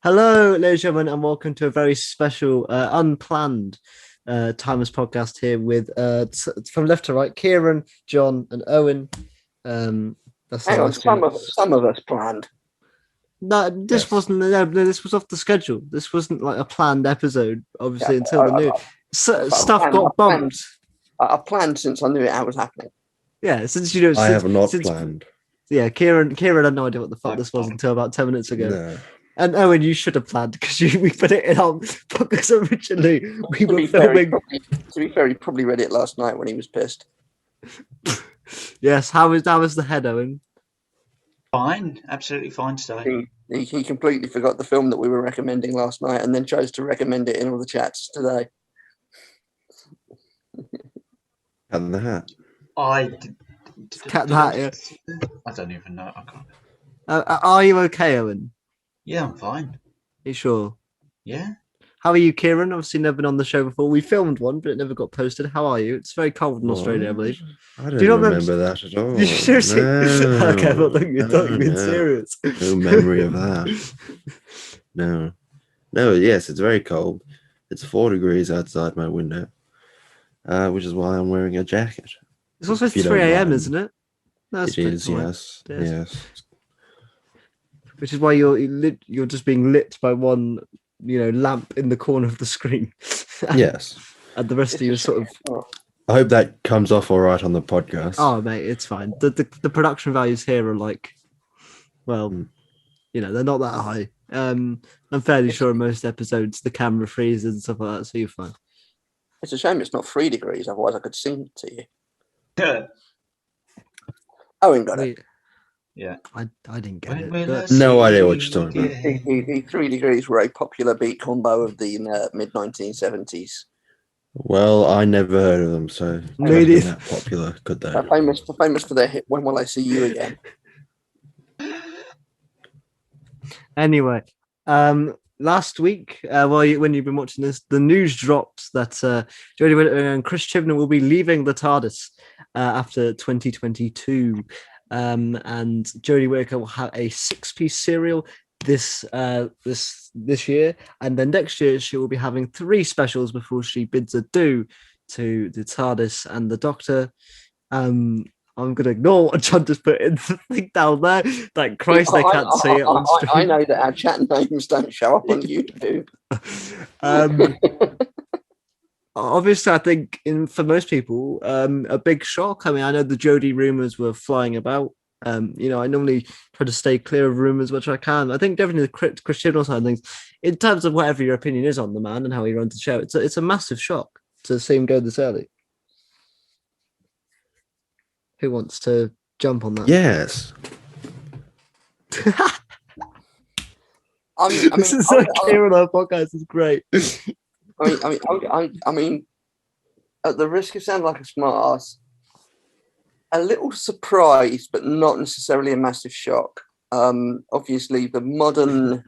Hello, ladies and gentlemen, and welcome to a very special, unplanned Timers podcast here with from left to right, Kieran, John, and Owen. That's the Hang on, last two. some of us planned. No, this Yes. wasn't. No, this was off the schedule. This wasn't like a planned episode, obviously, Yeah, until the new stuff got bumped. I planned since I knew it was happening. Yeah, since you know, I have not since planned. yeah, Kieran had no idea what the fuck I've this was not. until about 10 minutes ago. No. And Owen, you should have planned because we put it in our because originally we To were be fair, filming. he probably read it last night when he was pissed. Yes, how was the head, Owen? Fine, absolutely fine today. He completely forgot the film that we were recommending last night and then chose to recommend it in all the chats today. Cat in the Hat. Cat in the Hat, yeah. I don't even know. I can't. Are you okay, Owen? Yeah, I'm fine. You sure? Yeah. How are you, Kieran? Obviously, never been on the show before. We filmed one, but it never got posted. How are you? It's very cold in Australia, I believe. I Do don't you not remember that at all. You seriously? No. Okay, well, you're being No. serious. No memory of that. No. No, yes, it's very cold. It's 4 degrees outside my window, which is why I'm wearing a jacket. It's also If you 3 don't a.m., mind. isn't it? No, It is, fine. yes. It is. Yes. Which is why you're just being lit by one, lamp in the corner of the screen. Yes. And the rest of you are sort of. I hope that comes off all right on the podcast. Oh, mate, it's fine. The production values here are like, well, they're not that high. I'm fairly sure in most episodes the camera freezes and stuff like that, so you're fine. It's a shame it's not 3 degrees, otherwise I could sing it to you. Owen got it. Yeah. I didn't get it. When But... I No see idea what you're you talking about. again. The 3 degrees were a popular beat combo of the mid 1970s. Well, I never heard of them, so Me couldn't be neither. that popular, could they? They're famous for their hit "When Will I See You Again." Anyway, last week, when you've been watching this, the news dropped that Jodie Whittaker and Chris Chibnall will be leaving the TARDIS after 2022. And Jodie Whittaker will have a 6-piece serial this year, and then next year she will be having 3 specials before she bids adieu to the TARDIS and the Doctor. I'm going to ignore what John just put in the thing down there. Thank Christ they can't see it on stream. I know that our chat names don't show up on YouTube. Obviously, I think for most people, a big shock. I mean, I know the Jodie rumors were flying about. I normally try to stay clear of rumors, which I can. I think definitely the Chris Chibnall side of things, in terms of whatever your opinion is on the man and how he runs the show, it's a massive shock to see him go this early. Who wants to jump on that? Yes. This is like Kieran on our podcast is great. I mean, at the risk of sounding like a smart ass, a little surprised, but not necessarily a massive shock. Obviously, the modern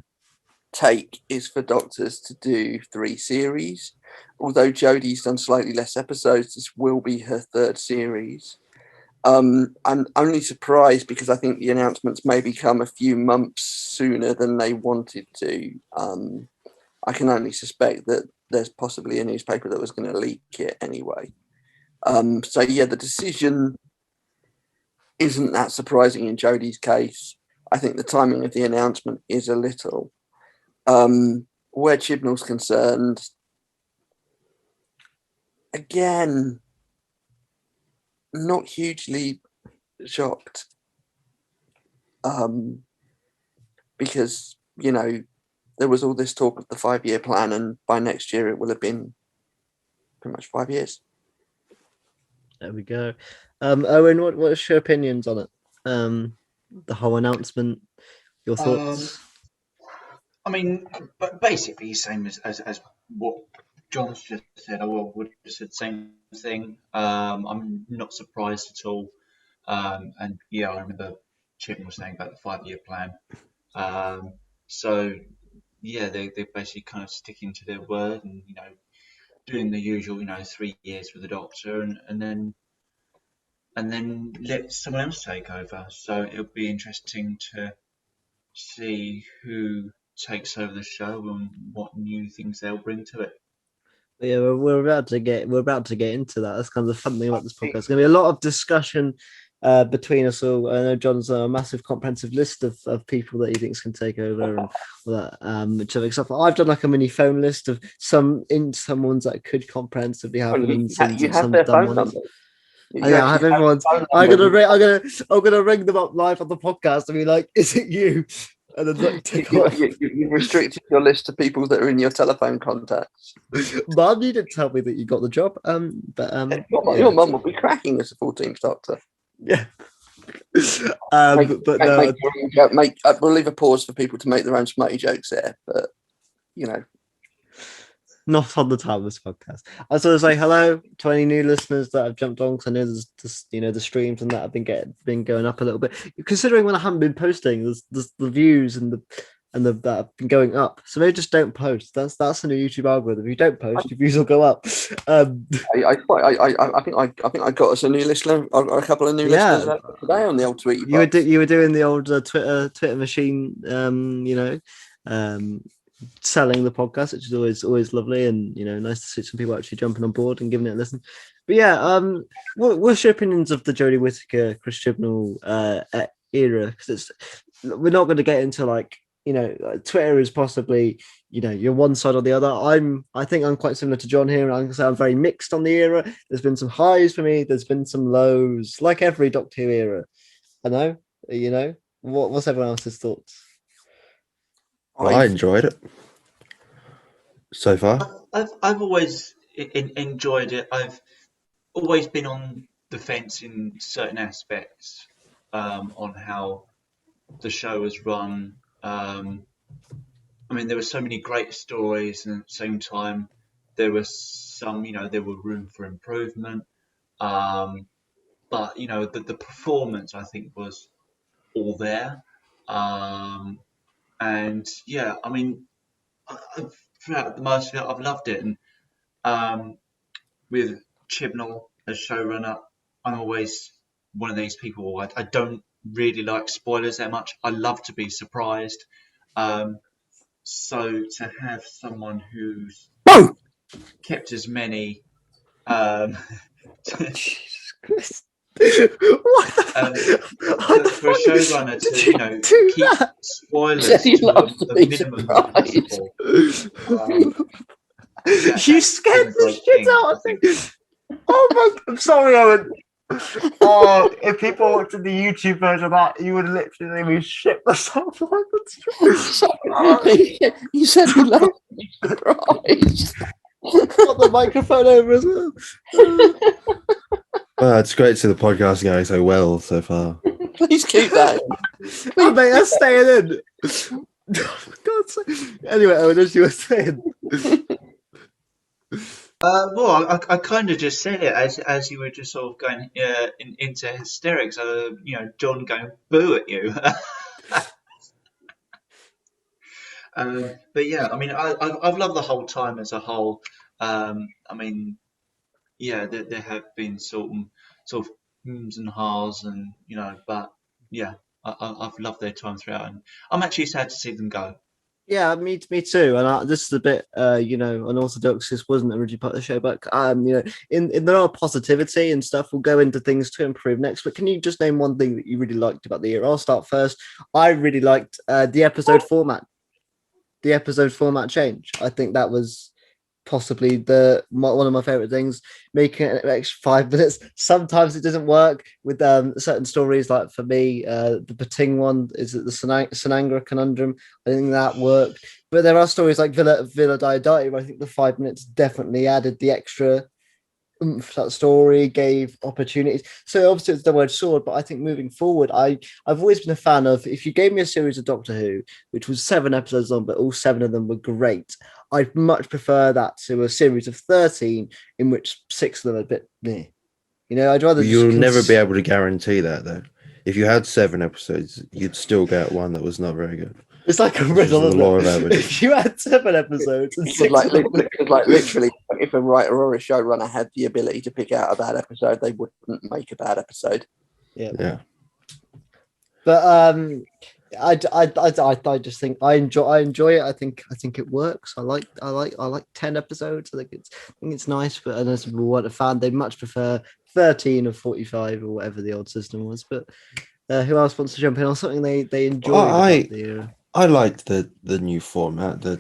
take is for doctors to do 3 series. Although Jodie's done slightly less episodes, this will be her 3rd series. I'm only surprised because I think the announcements maybe come a few months sooner than they wanted to. I can only suspect that there's possibly a newspaper that was going to leak it anyway. So yeah, the decision isn't that surprising in Jodie's case. I think the timing of the announcement is a little. Where Chibnall's concerned, again, not hugely shocked. Because, there was all this talk of the 5-year plan, and by next year it will have been pretty much 5 years. There we go. Owen, what's your opinions on it? The whole announcement, your thoughts? I mean, but basically, same as what John's just said. I would have said the same thing. I'm not surprised at all. And yeah, I remember Chibnall was saying about the 5-year plan. So yeah, they're basically kind of sticking to their word and doing the usual 3 years with the Doctor and then let someone else take over. So it'll be interesting to see who takes over the show and what new things they'll bring to it. Yeah, we're about to get into that. That's kind of the fun thing about this podcast. There's going to be a lot of discussion between us all. I know John's a massive comprehensive list of people that he thinks can take over and all that, which are stuff. I've done like a mini phone list of some ones that could comprehensively happen and some their dumb phone ones. number. Yeah, I have everyone's. I'm gonna ring them up live on the podcast and be like, "Is it you?" And then like, take off. You've restricted your list to people that are in your telephone contacts. Mum, you didn't tell me that you got the job. Your mum will be cracking as a 14th Doctor. Yeah. We'll leave a pause for people to make their own smutty jokes there, but you know. Not on the time of this podcast. I was going to say hello to any new listeners that have jumped on, because I know there's the streams and that have been going up a little bit. Considering when I haven't been posting, there's the views and the that have been going up. So maybe just don't post. That's the new YouTube algorithm. If you don't post, your views will go up. I think I got us a new listener, a couple of new listeners today on the old Tweety. You were doing the old Twitter machine, selling the podcast, which is always lovely, and nice to see some people actually jumping on board and giving it a listen. But yeah, what's your opinions of the Jodie Whittaker, Chris Chibnall era? Because we're not going to get into Twitter is possibly you're one side or the other. I think I'm quite similar to John here, and I can say I'm very mixed on the era. There's been some highs for me, there's been some lows, like every Doctor Who era. I know, what's everyone else's thoughts? Well, I enjoyed it so far. I've always enjoyed it. I've always been on the fence in certain aspects on how the show was run. There were so many great stories, and at the same time, there was some, there were room for improvement. But the performance, I think, was all there. And yeah, throughout the most of it, I've loved it. And with Chibnall as showrunner, I'm always one of these people. I don't really like spoilers that much. I love to be surprised. So to have someone who's kept as many Jesus Christ. What for a showrunner to keep spoilers to the minimum possible. You scared the shit out of me. Oh my! I'm sorry, Owen. Oh, if people watched the YouTube version of that, you would literally be shit myself. You said you loved to be surprised. Got the microphone over as well. Well, it's great to see the podcast going so well so far. Please keep that. Mate, that's staying in. God's sake. Anyway, Owen, as you were saying. Well, I kind of just said it as you were just sort of going into hysterics. John going boo at you. But yeah, I've loved the whole time as a whole. There have been sort of hums and haws, and but yeah, I've loved their time throughout, and I'm actually sad to see them go. Yeah, me too. And this is a bit, unorthodox. This wasn't originally part of the show, but in there are positivity and stuff. We'll go into things to improve next. But can you just name one thing that you really liked about the year? I'll start first. I really liked the episode format. The episode format change. I think that was possibly one of my favorite things. Making it an extra 5 minutes. Sometimes it doesn't work with certain stories. Like for me, the Pating one is the Sanangra conundrum. I think that worked. But there are stories like Villa Diodati, where I think the 5 minutes definitely added the extra oomph. That story gave opportunities. So obviously it's a double-edged sword, but I think moving forward, I've always been a fan of, if you gave me a series of Doctor Who, which was 7 episodes long, but all 7 of them were great, I'd much prefer that to a series of 13 in which 6 of them are a bit meh. I'd rather. You'll never be able to guarantee that, though. If you had 7 episodes, you'd still get one that was not very good. It's like a riddle, isn't it? If you had 7 episodes and 6 literally, if a writer or a showrunner had the ability to pick out a bad episode, they wouldn't make a bad episode. Yeah. But I just think I enjoy it. I think it works. I like 10 episodes. I think it's nice, but I know some people weren't a fan. They much prefer 13 or 45 or whatever the old system was. But who else wants to jump in on something they enjoyed about the era? I liked the new format, the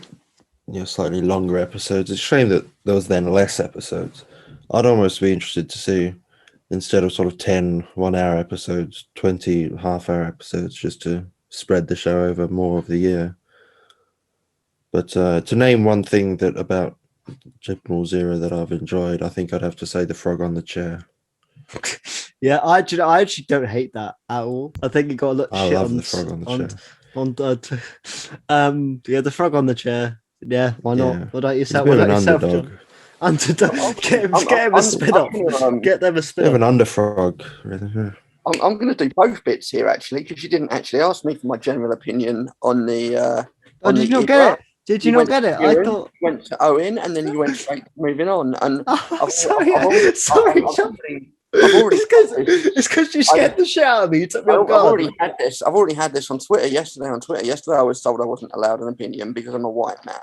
slightly longer episodes. It's a shame that there was then less episodes. I'd almost be interested to see, instead of sort of 10 1-hour episodes, 20 half-hour episodes, just to spread the show over more of the year. But to name one thing that about Chibnall's era that I've enjoyed, I think I'd have to say the frog on the chair. Yeah, I actually don't hate that at all. I think you got a lot of I shit love on the frog on the chair. Yeah, the frog on the chair. Yeah, why not? Yeah. What about He's yourself? a bit What of an about yourself, underdog. John? Underdog. Get him a spin off. Get them a spin Bit of off. an underfrog, really. Yeah. I'm going to do both bits here actually, because you didn't actually ask me for my general opinion on the. Oh, did you not get it? Did you not get it? I thought you went to Owen, and then you went straight moving on. And oh, sorry, John. I've already It's because you scared the shit out of me. You took me off I've guard. already had this. I've already had this on Twitter yesterday. I was told I wasn't allowed an opinion because I'm a white man.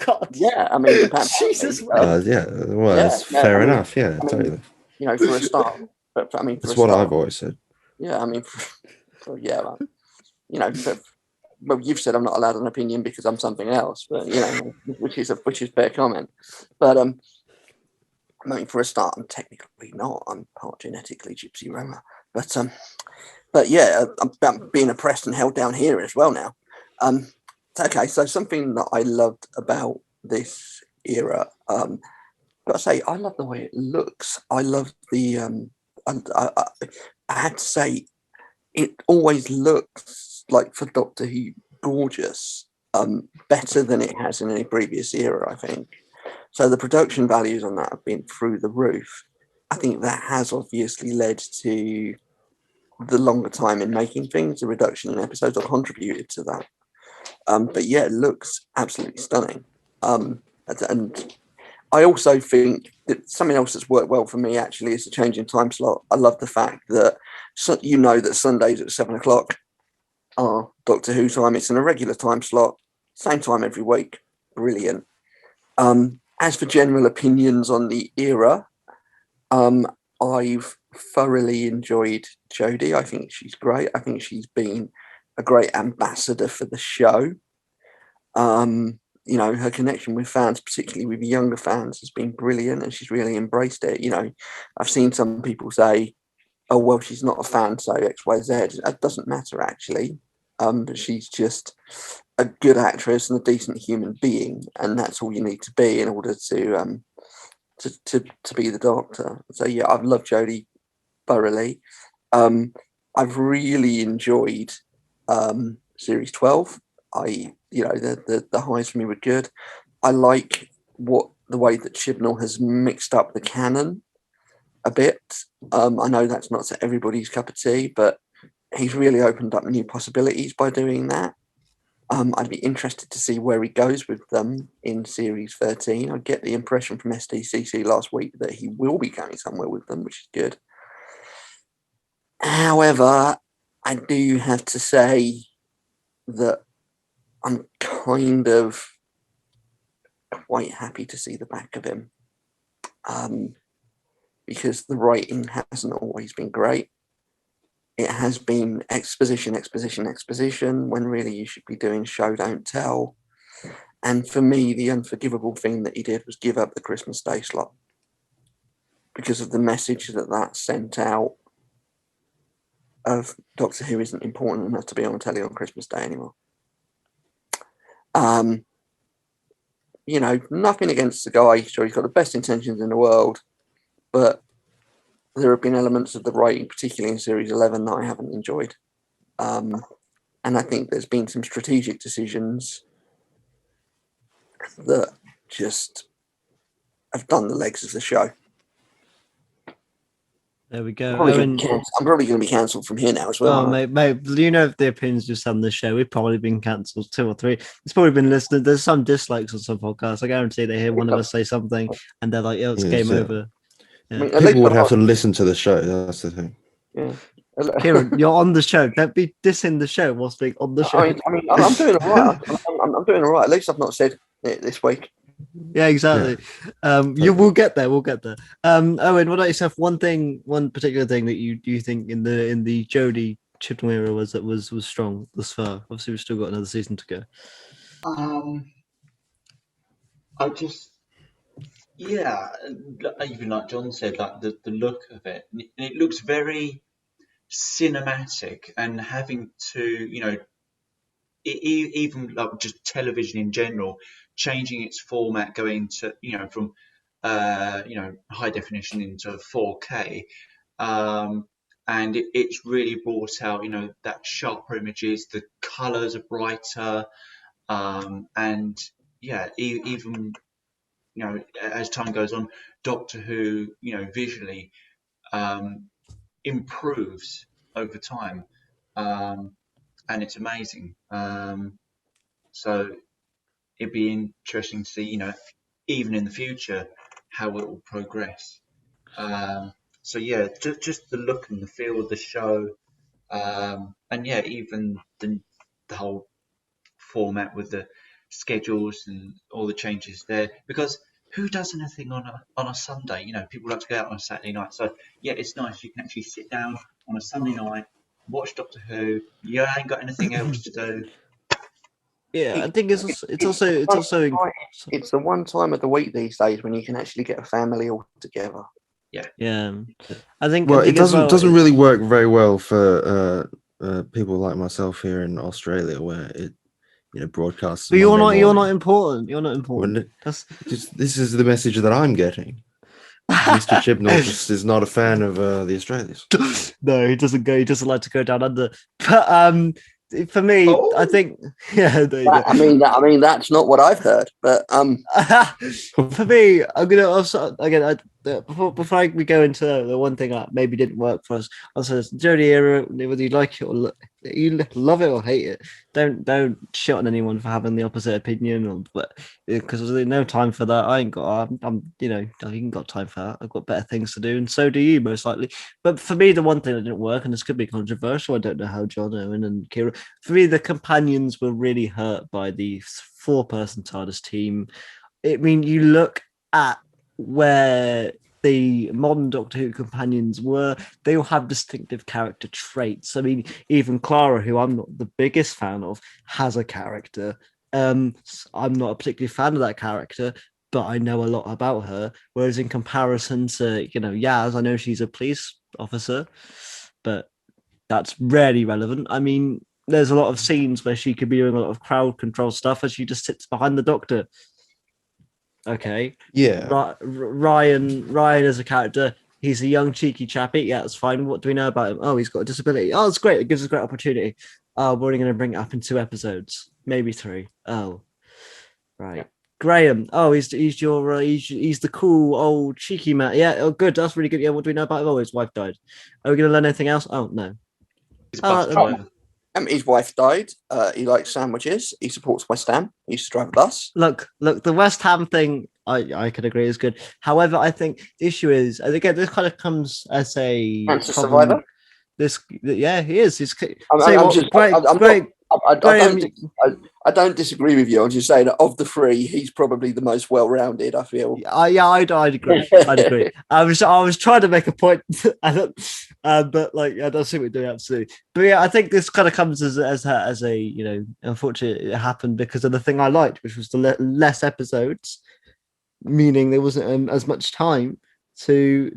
God. Yeah, I mean, Jesus. Yeah, well, that's fair enough. Yeah, totally. For a start. But That's what I've always said. Yeah, I mean, well, you've said I'm not allowed an opinion because I'm something else, but which is fair comment. But I mean, for a start, I'm technically not. I'm part genetically Gypsy Roma, but yeah, I'm being oppressed and held down here as well now. Okay, so something that I loved about this era, but I say I love the way it looks. I love the. I had to say, it always looks like for Doctor Who gorgeous, better than it has in any previous era, I think. So the production values on that have been through the roof. I think that has obviously led to the longer time in making things. The reduction in episodes have contributed to that. But yeah, it looks absolutely stunning. And I also think that something else that's worked well for me actually is the change in time slot. I love the fact that that Sundays at 7:00 are Doctor Who time. It's an irregular time slot, same time every week. Brilliant. As for general opinions on the era, I've thoroughly enjoyed Jodie. I think she's great. I think she's been a great ambassador for the show. Her connection with fans, particularly with younger fans, has been brilliant, and she's really embraced it. I've seen some people say, oh, well, she's not a fan, so XYZ. It doesn't matter, actually. But she's just a good actress and a decent human being, and that's all you need to be in order to be the Doctor. So yeah, I've loved Jodie thoroughly. I've really enjoyed series 12. The highs for me were good. I like the way that Chibnall has mixed up the canon a bit. I know that's not everybody's cup of tea, but he's really opened up new possibilities by doing that. I'd be interested to see where he goes with them in series 13. I get the impression from SDCC last week that he will be going somewhere with them, which is good. However, I do have to say that I'm kind of quite happy to see the back of him, because the writing hasn't always been great. It has been exposition, when really you should be doing show, don't tell. And for me, the unforgivable thing that he did was give up the Christmas Day slot because of the message that sent out of Doctor Who isn't important enough to be on telly on Christmas Day anymore. Nothing against the guy. Sure, he's got the best intentions in the world, but there have been elements of the writing, particularly in series 11, that I haven't enjoyed. And I think there's been some strategic decisions that just have done the legs of the show. There we go. I'm probably going to be cancelled from here now as well. Oh, mate, you know, if the opinions just on the show, we've probably been cancelled 2 or 3. It's probably been listened. There's some dislikes on some podcasts. I guarantee they hear one of us say something and they're like, "Oh, it's game over." Yeah. People would have to listen to the show. That's the thing. Yeah. Kieran, you're on the show. Don't be dissing the show whilst being on the show. I'm doing all right. I'm doing all right. At least I've not said it this week. Yeah, exactly. We'll get there. We'll get there. Owen, what about yourself? One particular thing that you think in the Jodie Chibnall era was strong thus far. Obviously, we've still got another season to go. I just, yeah, even like John said, like the look of it, and it looks very cinematic, and having to, even like just television in general, changing its format, going to, from, high definition into 4K, and it's really brought out, that sharper images, the colours are brighter, and yeah, even as time goes on, Doctor Who, visually improves over time, and it's amazing. So it'd be interesting to see, even in the future, how it will progress. So yeah, just the look and the feel of the show, and yeah, even the whole format with the schedules and all the changes there, because who does anything on a Sunday? People like to go out on a Saturday night. So yeah, it's nice. You can actually sit down on a Sunday night, watch Doctor Who. You ain't got anything else to do. Yeah, I think it's also It's the one time of the week these days when you can actually get a family all together. Yeah, I think. Well, I think it doesn't as well, doesn't really work very well for people like myself here in Australia, where it broadcasts. But you're not Monday morning. important. You're not important. This is the message that I'm getting. Mr. Chibnall just is not a fan of the Australians. No, he doesn't go. He doesn't like to go down under. But for me, I think I mean, that's not what I've heard. But for me, I'm gonna also again. Before we go into the one thing that maybe didn't work for us, also Jodie era, whether you like it or you love it or hate it, don't shit on anyone for having the opposite opinion, but because there's no time for that. I ain't got. I'm I ain't got time for that. I've got better things to do, and so do you most likely. But for me, the one thing that didn't work, and this could be controversial, I don't know how John, Owen, and Kira. For me, the companions were really hurt by the 4-person TARDIS team. I mean, you look at where the modern Doctor Who companions were, they all have distinctive character traits. I mean, even Clara, who I'm not the biggest fan of, has a character. I'm not a particularly fan of that character, but I know a lot about her. Whereas in comparison to, Yaz, I know she's a police officer, but that's rarely relevant. I mean, there's a lot of scenes where she could be doing a lot of crowd control stuff as she just sits behind the Doctor. Okay. Yeah. Ryan as a character, he's a young cheeky chappy. Yeah, that's fine. What do we know about him? Oh, he's got a disability. Oh, it's great. It gives us a great opportunity. Oh, we're only going to bring it up in 2 episodes, maybe 3. Oh, right. Yeah. Graham. Oh, he's the cool old cheeky man. Yeah. Oh, good. That's really good. Yeah. What do we know about him? Oh, his wife died. Are we going to learn anything else? Oh, no. His wife died. He likes sandwiches. He supports West Ham. He used to drive a bus. Look, the West Ham thing, I could agree is good. However, I think the issue is, and again, this kind of comes as a cancer survivor. He is. I don't disagree with you. I'm just saying that of the 3, he's probably the most well-rounded, I feel. I'd agree. I'd agree. I was trying to make a point, but I don't see what we're doing absolutely. But yeah, I think this kind of comes as a unfortunately it happened because of the thing I liked, which was the less episodes, meaning there wasn't as much time to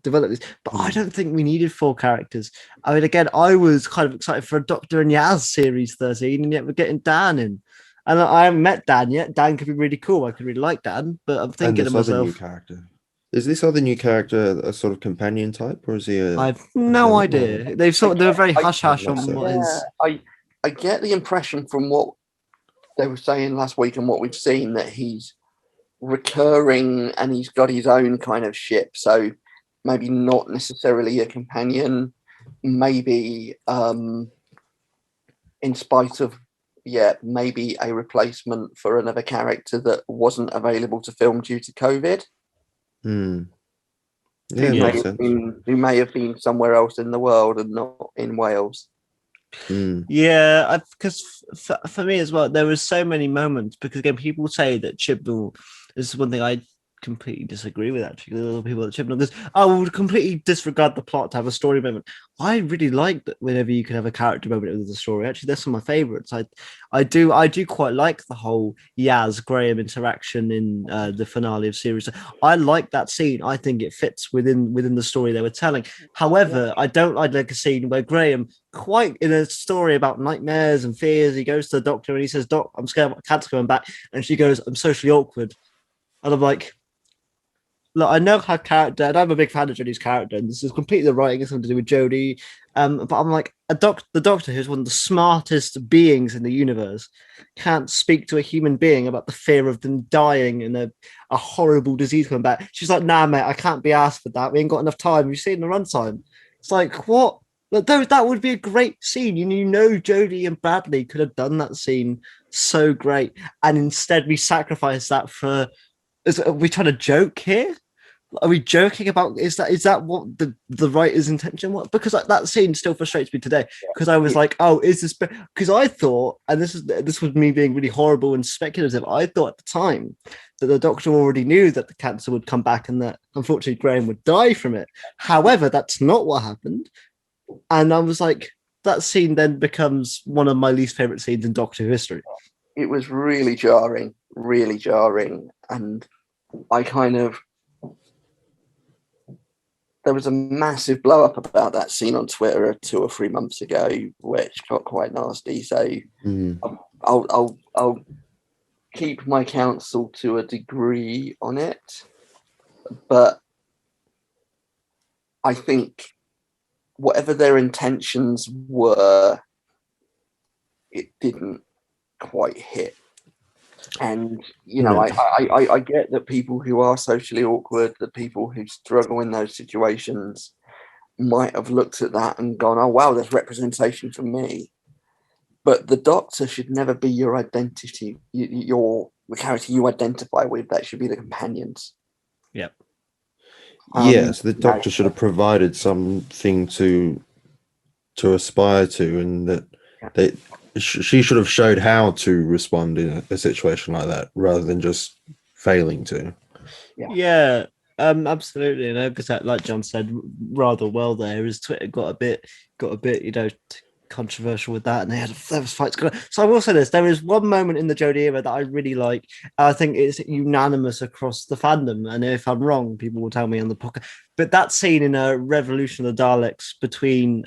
develop this. But I don't think we needed 4 characters. I mean, again, I was kind of excited for a Doctor and Yaz series 13, and yet we're getting Dan in. And I haven't met Dan yet. Dan could be really cool. I could really like Dan, but I'm thinking to myself, new character. Is this other new character a sort of companion type, or is he I have no idea. They're very hush hush on what is. I get the impression from what they were saying last week and what we've seen that he's recurring and he's got his own kind of ship. So maybe not necessarily a companion, maybe in spite of, maybe a replacement for another character that wasn't available to film due to COVID. Yeah, who, makes sense. who may have been somewhere else in the world and not in Wales. Yeah, because for me as well, there was so many moments. Because again, people say that Chibnall. This is one thing I completely disagree with. Actually, a lot of people at Chibnall because I would completely disregard the plot to have a story moment. I really like that whenever you can have a character moment with the story. Actually, that's some of my favorites. I do quite like the whole Yaz Graham interaction in the finale of series. I like that scene. I think it fits within the story they were telling. However, I don't like a scene where Graham, quite in a story about nightmares and fears, he goes to the doctor and he says, "Doc, I'm scared my cat's coming back," and she goes, "I'm socially awkward," and I'm like, look, I know her character, and I'm a big fan of Jodie's character, and this is completely the writing, it's something to do with Jodie. But I'm like, the Doctor, who's one of the smartest beings in the universe, can't speak to a human being about the fear of them dying and a horrible disease coming back. She's like, "Nah, mate, I can't be asked for that. We ain't got enough time. You've seen the runtime." It's like, what? Like, that would be a great scene. You know, Jodie and Bradley could have done that scene so great, and instead we sacrifice that for. Are we trying to joke here? Are we joking about? Is that what the writer's intention was? Because that scene still frustrates me today. Because I was like, oh, is this? Because I thought, and this was me being really horrible and speculative. I thought at the time that the Doctor already knew that the cancer would come back and that unfortunately Graham would die from it. However, that's not what happened. And I was like, that scene then becomes one of my least favorite scenes in Doctor Who history. It was really jarring, and I kind of. There was a massive blow up about that scene on Twitter 2 or 3 months ago, which got quite nasty. So I'll keep my counsel to a degree on it, but I think whatever their intentions were, it didn't quite hit. And I get that people who are socially awkward, the people who struggle in those situations, might have looked at that and gone, "Oh wow, there's representation for me." But the Doctor should never be your identity. The character you identify with. That should be the companions. Yep. Yes, the Doctor should have provided something to aspire to, and that she should have showed how to respond in a situation like that, rather than just failing to. Yeah, absolutely. And because, like John said, rather well there, his Twitter got a bit, controversial with that, and there was fights going on. So I will say this: there is one moment in the Jodie era that I really like. I think it's unanimous across the fandom, and if I'm wrong, people will tell me on the podcast. But that scene in a Revolution of the Daleks between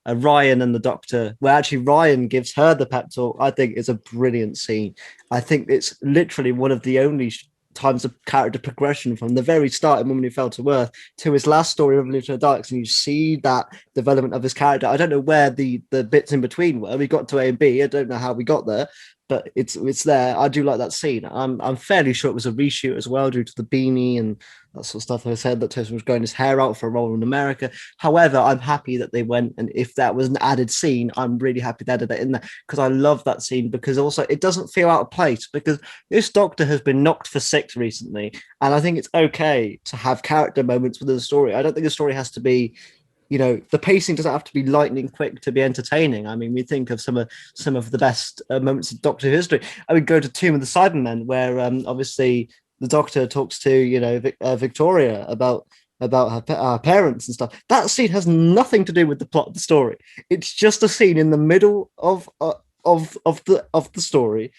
Ryan and the Doctor, where actually Ryan gives her the pep talk, I think is a brilliant scene. I think it's literally one of the only times of character progression from the very start in Woman Who Fell to Earth to his last story, Revolution of the Daleks, and you see that development of his character. I don't know where the bits in between were. We got to A and B. I don't know how we got there, but it's there. I do like that scene. I'm fairly sure it was a reshoot as well, due to the beanie and that sort of stuff. I said that Tosin was growing his hair out for a role in America. However, I'm happy that they went, and if that was an added scene, I'm really happy they added that in there, because I love that scene, because also it doesn't feel out of place, because this Doctor has been knocked for 6 recently, and I think it's okay to have character moments within the story. I don't think the story has to be, the pacing doesn't have to be lightning quick to be entertaining. I mean, we think of some of the best moments of Doctor Who history. I would go to Tomb of the Cybermen, where obviously the Doctor talks to Victoria about her parents and stuff. That scene has nothing to do with the plot of the story. It's just a scene in the middle of the story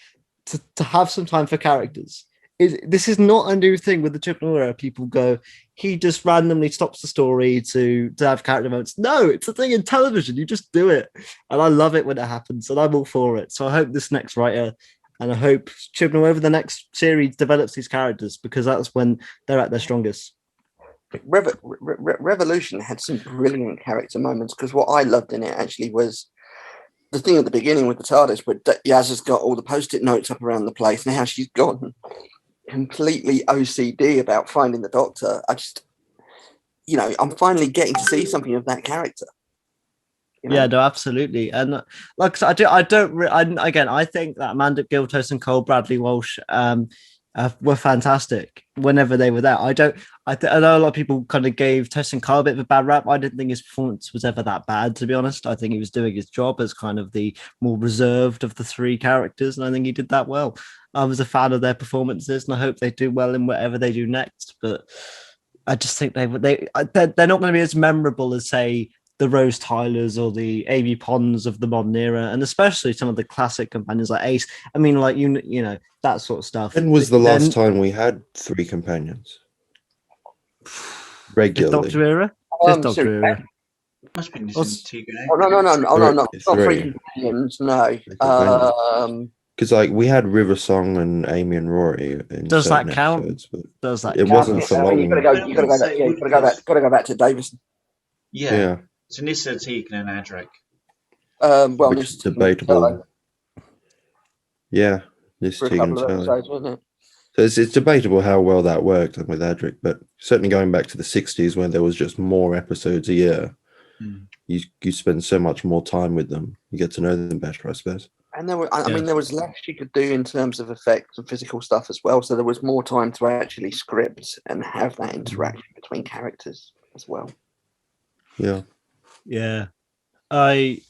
to have some time for characters. This is not a new thing with the Chibnall era. People go, he just randomly stops the story to have character moments. No, it's a thing in television. You just do it. And I love it when it happens, and I'm all for it. So I hope this next writer, and I hope Chibnall over the next series develops these characters, because that's when they're at their strongest. Revolution had some brilliant character moments, because what I loved in it actually was the thing at the beginning with the TARDIS, where Yaz has got all the post-it notes up around the place. Now she's gone completely OCD about finding the Doctor. I just, I'm finally getting to see something of that character. Yeah, no, absolutely. And like I think that Amanda Giltos and Cole Bradley Walsh, were fantastic whenever they were there. I know a lot of people kind of gave Tessin Carl a bit of a bad rap. I didn't think his performance was ever that bad, to be honest. I think he was doing his job as kind of the more reserved of the three characters, and I think he did that well. I was a fan of their performances, and I hope they do well in whatever they do next. But I just think they're not going to be as memorable as, say, the Rose Tylers or the Amy Ponds of the modern era, and especially some of the classic companions like Ace. I mean, like you know that sort of stuff. When was the last time we had three companions regularly? Doctor era, fifth Doctor era. Must have been What's- Tegan. Oh, no, not Three. three companions, no. Because like we had River Song and Amy and Rory in Does that certain count? episodes, but Does that it count? wasn't for long. You gotta go back to Davison. Yeah. So Nissa, Tegan, and Adric. Well, which is debatable. Yeah, this for a Tegan couple of Charlie. episodes, wasn't it? So it's debatable how well that worked with Adric, but certainly going back to the 60s when there was just more episodes a year, you spend so much more time with them. You get to know them better, I suppose. And I mean, there was less you could do in terms of effects and physical stuff as well. So there was more time to actually script and have that interaction between characters as well. Yeah. Yeah. I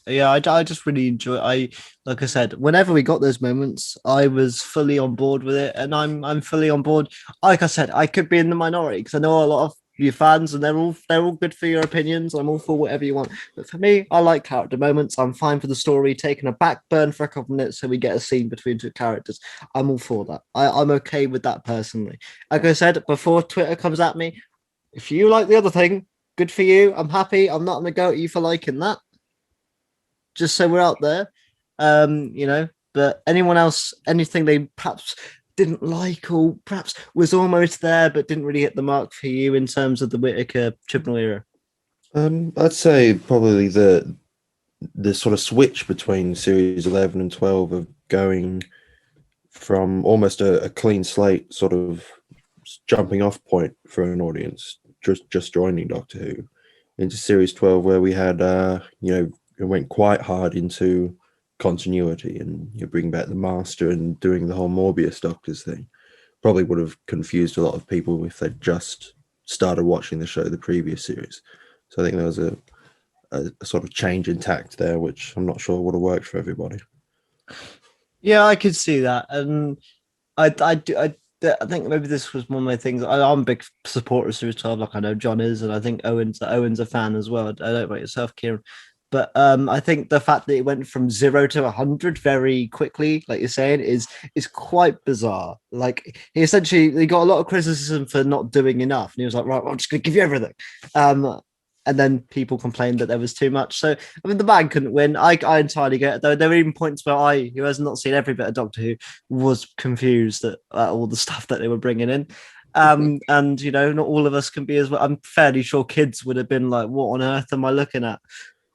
just really enjoy. Like I said, whenever we got those moments, I was fully on board with it, and I'm fully on board. Like I said, I could be in the minority because I know a lot of you fans, and they're all good for your opinions. I'm all for whatever you want, but for me, I like character moments. I'm fine for the story taking a back burn for a couple minutes so we get a scene between two characters. I'm all for that. I'm okay with that personally. Like I said before, Twitter comes at me. If you like the other thing, good for you. I'm happy. I'm not gonna go at you for liking that. Just so we're out there, but anyone else, anything they perhaps didn't like or perhaps was almost there but didn't really hit the mark for you in terms of the Whittaker Chibnall era? I'd say probably the sort of switch between series 11 and 12 of going from almost a clean slate sort of jumping off point for an audience just joining Doctor Who into series 12 where we had it went quite hard into continuity, and you bring back the Master and doing the whole Morbius Doctors thing. Probably would have confused a lot of people if they'd just started watching the show the previous series. So I think there was a sort of change in tact there, which I'm not sure would have worked for everybody. Yeah, I could see that, and I think maybe this was one of my things. I'm a big supporter of Series 12, like I know John is, and I think Owen's a fan as well. I don't know about yourself, Kieran. But I think the fact that it went from 0 to 100 very quickly, like you're saying, is quite bizarre. Like he got a lot of criticism for not doing enough, and he was like, "Right, I'm just going to give you everything." And then people complained that there was too much. So I mean, the man couldn't win. I entirely get it. Though there were even points where who has not seen every bit of Doctor Who, was confused at all the stuff that they were bringing in. And not all of us can be as well. I'm fairly sure kids would have been like, "What on earth am I looking at?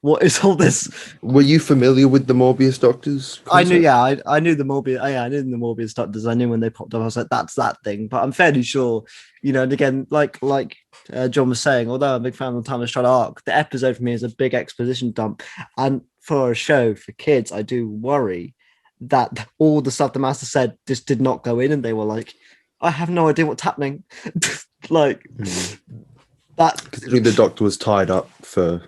What is all this?" Were you familiar with the Morbius Doctors concept? I knew, yeah, I knew the Morbius. I knew the Morbius Doctors. I knew when they popped up. I was like, "That's that thing." But I'm fairly sure, and again, like John was saying, although I'm a big fan of the Time Stride arc, the episode for me is a big exposition dump. And for a show for kids, I do worry that all the stuff the Master said just did not go in, and they were like, "I have no idea what's happening." That. Considering the Doctor was tied up for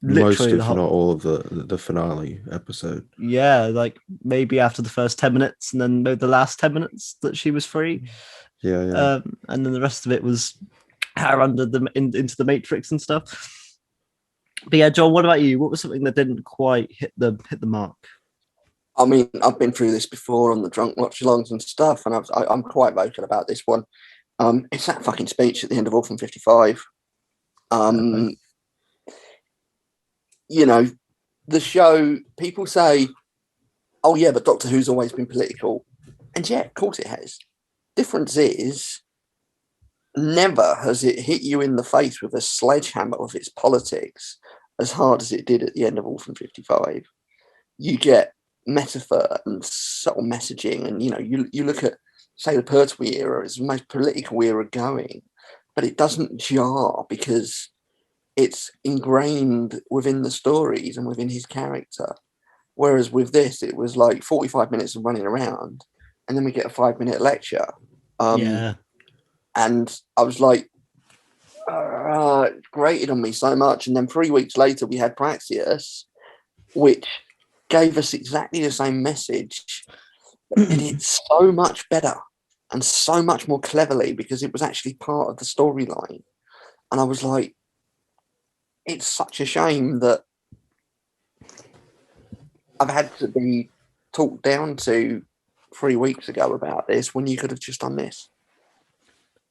most, Literally if not all, of the finale episode. Yeah, like maybe after the first 10 minutes, and then maybe the last 10 minutes that she was free. Yeah. And then the rest of it was her under into the Matrix and stuff. But yeah, John, what about you? What was something that didn't quite hit the mark? I mean, I've been through this before on the drunk watch-alongs and stuff, and I'm quite vocal about this one. It's that fucking speech at the end of Orphan 55. The show, people say, "Oh yeah, but Doctor Who's always been political," and yeah, of course it has. Difference is, never has it hit you in the face with a sledgehammer of its politics as hard as it did at the end of Orphan 55. You get metaphor and subtle messaging, and you look at, say, the Pertwee era is the most political era going, but it doesn't jar because it's ingrained within the stories and within his character. Whereas with this, it was like 45 minutes of running around, and then we get a 5-minute lecture. Yeah. And I was like, it grated on me so much. And then 3 weeks later, we had Praxeus, which gave us exactly the same message, but did it so much better and so much more cleverly because it was actually part of the storyline. And I was like, it's such a shame that I've had to be talked down to 3 weeks ago about this when you could have just done this.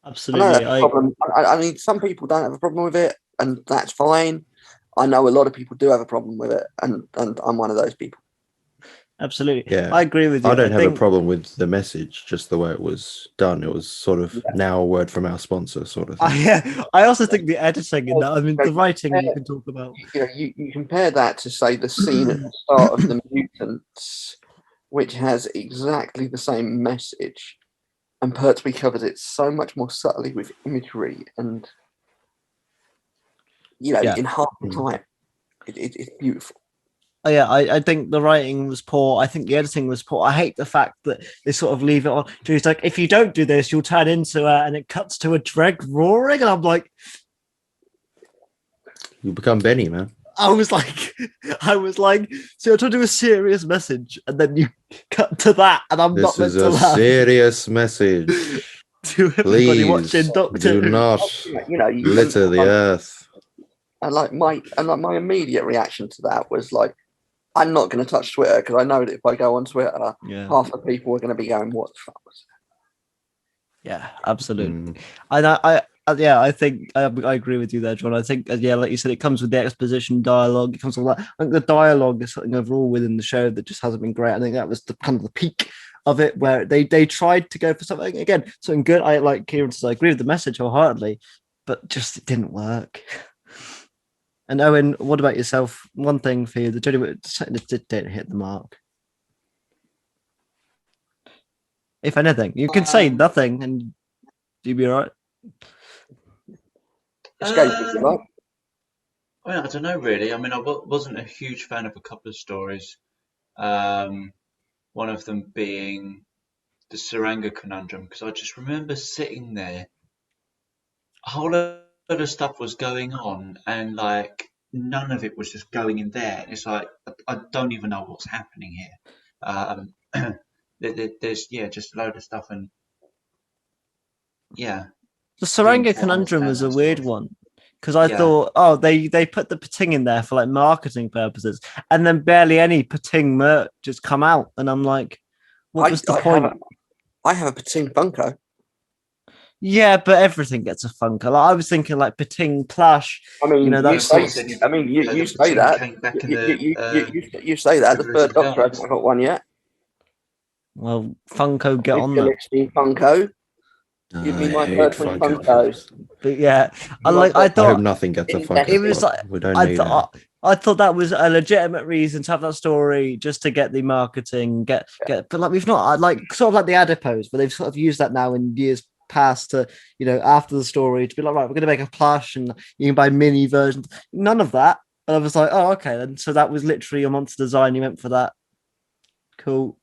I know Absolutely. that's a problem. I mean, some people don't have a problem with it, and that's fine. I know a lot of people do have a problem with it, and I'm one of those people. Absolutely. Yeah. I agree with you. I don't have think, a problem with the message, just the way it was done. It was sort of now a word from our sponsor sort of thing. I also think the editing in that, I mean, the writing you can talk about. You compare that to, say, the scene at the start of The Mutants, which has exactly the same message, and Pertwee covers it so much more subtly with imagery and, in half the time. It's beautiful. Oh, yeah, I think the writing was poor. I think the editing was poor. I hate the fact that they sort of leave it on. He's like, if you don't do this, you'll turn into and it cuts to a Dreg roaring, and I'm like, You become Benny, man. I was like, so you're trying to do a serious message, and then you cut to that, and I'm not This meant is to a laugh. serious message. To everybody Please watching Doctor do Who. not litter the earth. And my immediate reaction to that was like, I'm not going to touch Twitter because I know that if I go on Twitter, half the people are going to be going, "What the fuck was that?" Yeah, absolutely. I think I agree with you there, John. I think, like you said, it comes with the exposition dialogue. It comes with that. I think the dialogue is something overall within the show that just hasn't been great. I think that was the kind of the peak of it, where they tried to go for something good. I like Kieran says, I agree with the message wholeheartedly, but just it didn't work. And Owen, what about yourself? One thing for you, the Jodie didn't hit the mark. If anything, you can say nothing and you'd be all right. Escapism, I mean, I don't know really. I mean, I wasn't a huge fan of a couple of stories. One of them being the Saranga conundrum, because I just remember sitting there, a whole lot of stuff was going on, and like none of it was just going in there. It's like I don't even know what's happening here. There's just a load of stuff, and the Saranga conundrum was a weird one. Because I thought, they put the Pating in there for like marketing purposes, and then barely any Pating merch just come out, and I'm like, what was the point? I have a Pating Funko. Yeah, but everything gets a Funko. Like, I was thinking like Pating plush. I mean, that's you say that. You say that. The Third Doctor hasn't got one yet. Well, Funko, get on that. Funko. Give me my Pertwee Funko. But yeah, I hope nothing gets a Funko. It was like we don't need I thought that was a legitimate reason to have that story, just to get the marketing, but like we've not sort of like the adipose, but they've sort of used that now in years past to, after the story to be like, right, we're going to make a plush and you can buy mini versions. None of that. And I was like, oh, okay, then. So that was literally a monster design. You went for that. Cool.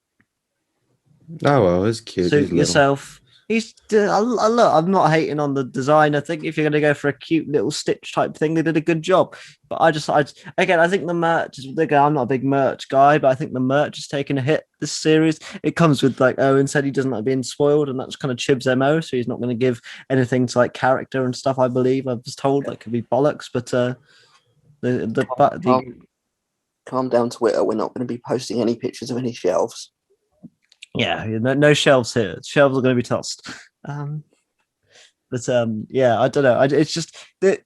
Oh well, it's cute. Suit yourself. I'm not hating on the design. I think if you're going to go for a cute little Stitch type thing, they did a good job. But I think the merch is bigger. I'm not a big merch guy, but I think the merch is taking a hit this series. It comes with, like Owen said, he doesn't like being spoiled, and that's kind of Chib's MO. So he's not going to give anything to like character and stuff. I believe I was told that could be bollocks, but calm down, Twitter. We're not going to be posting any pictures of any shelves. Yeah, no shelves here. Shelves are going to be tossed. I don't know. It's just that,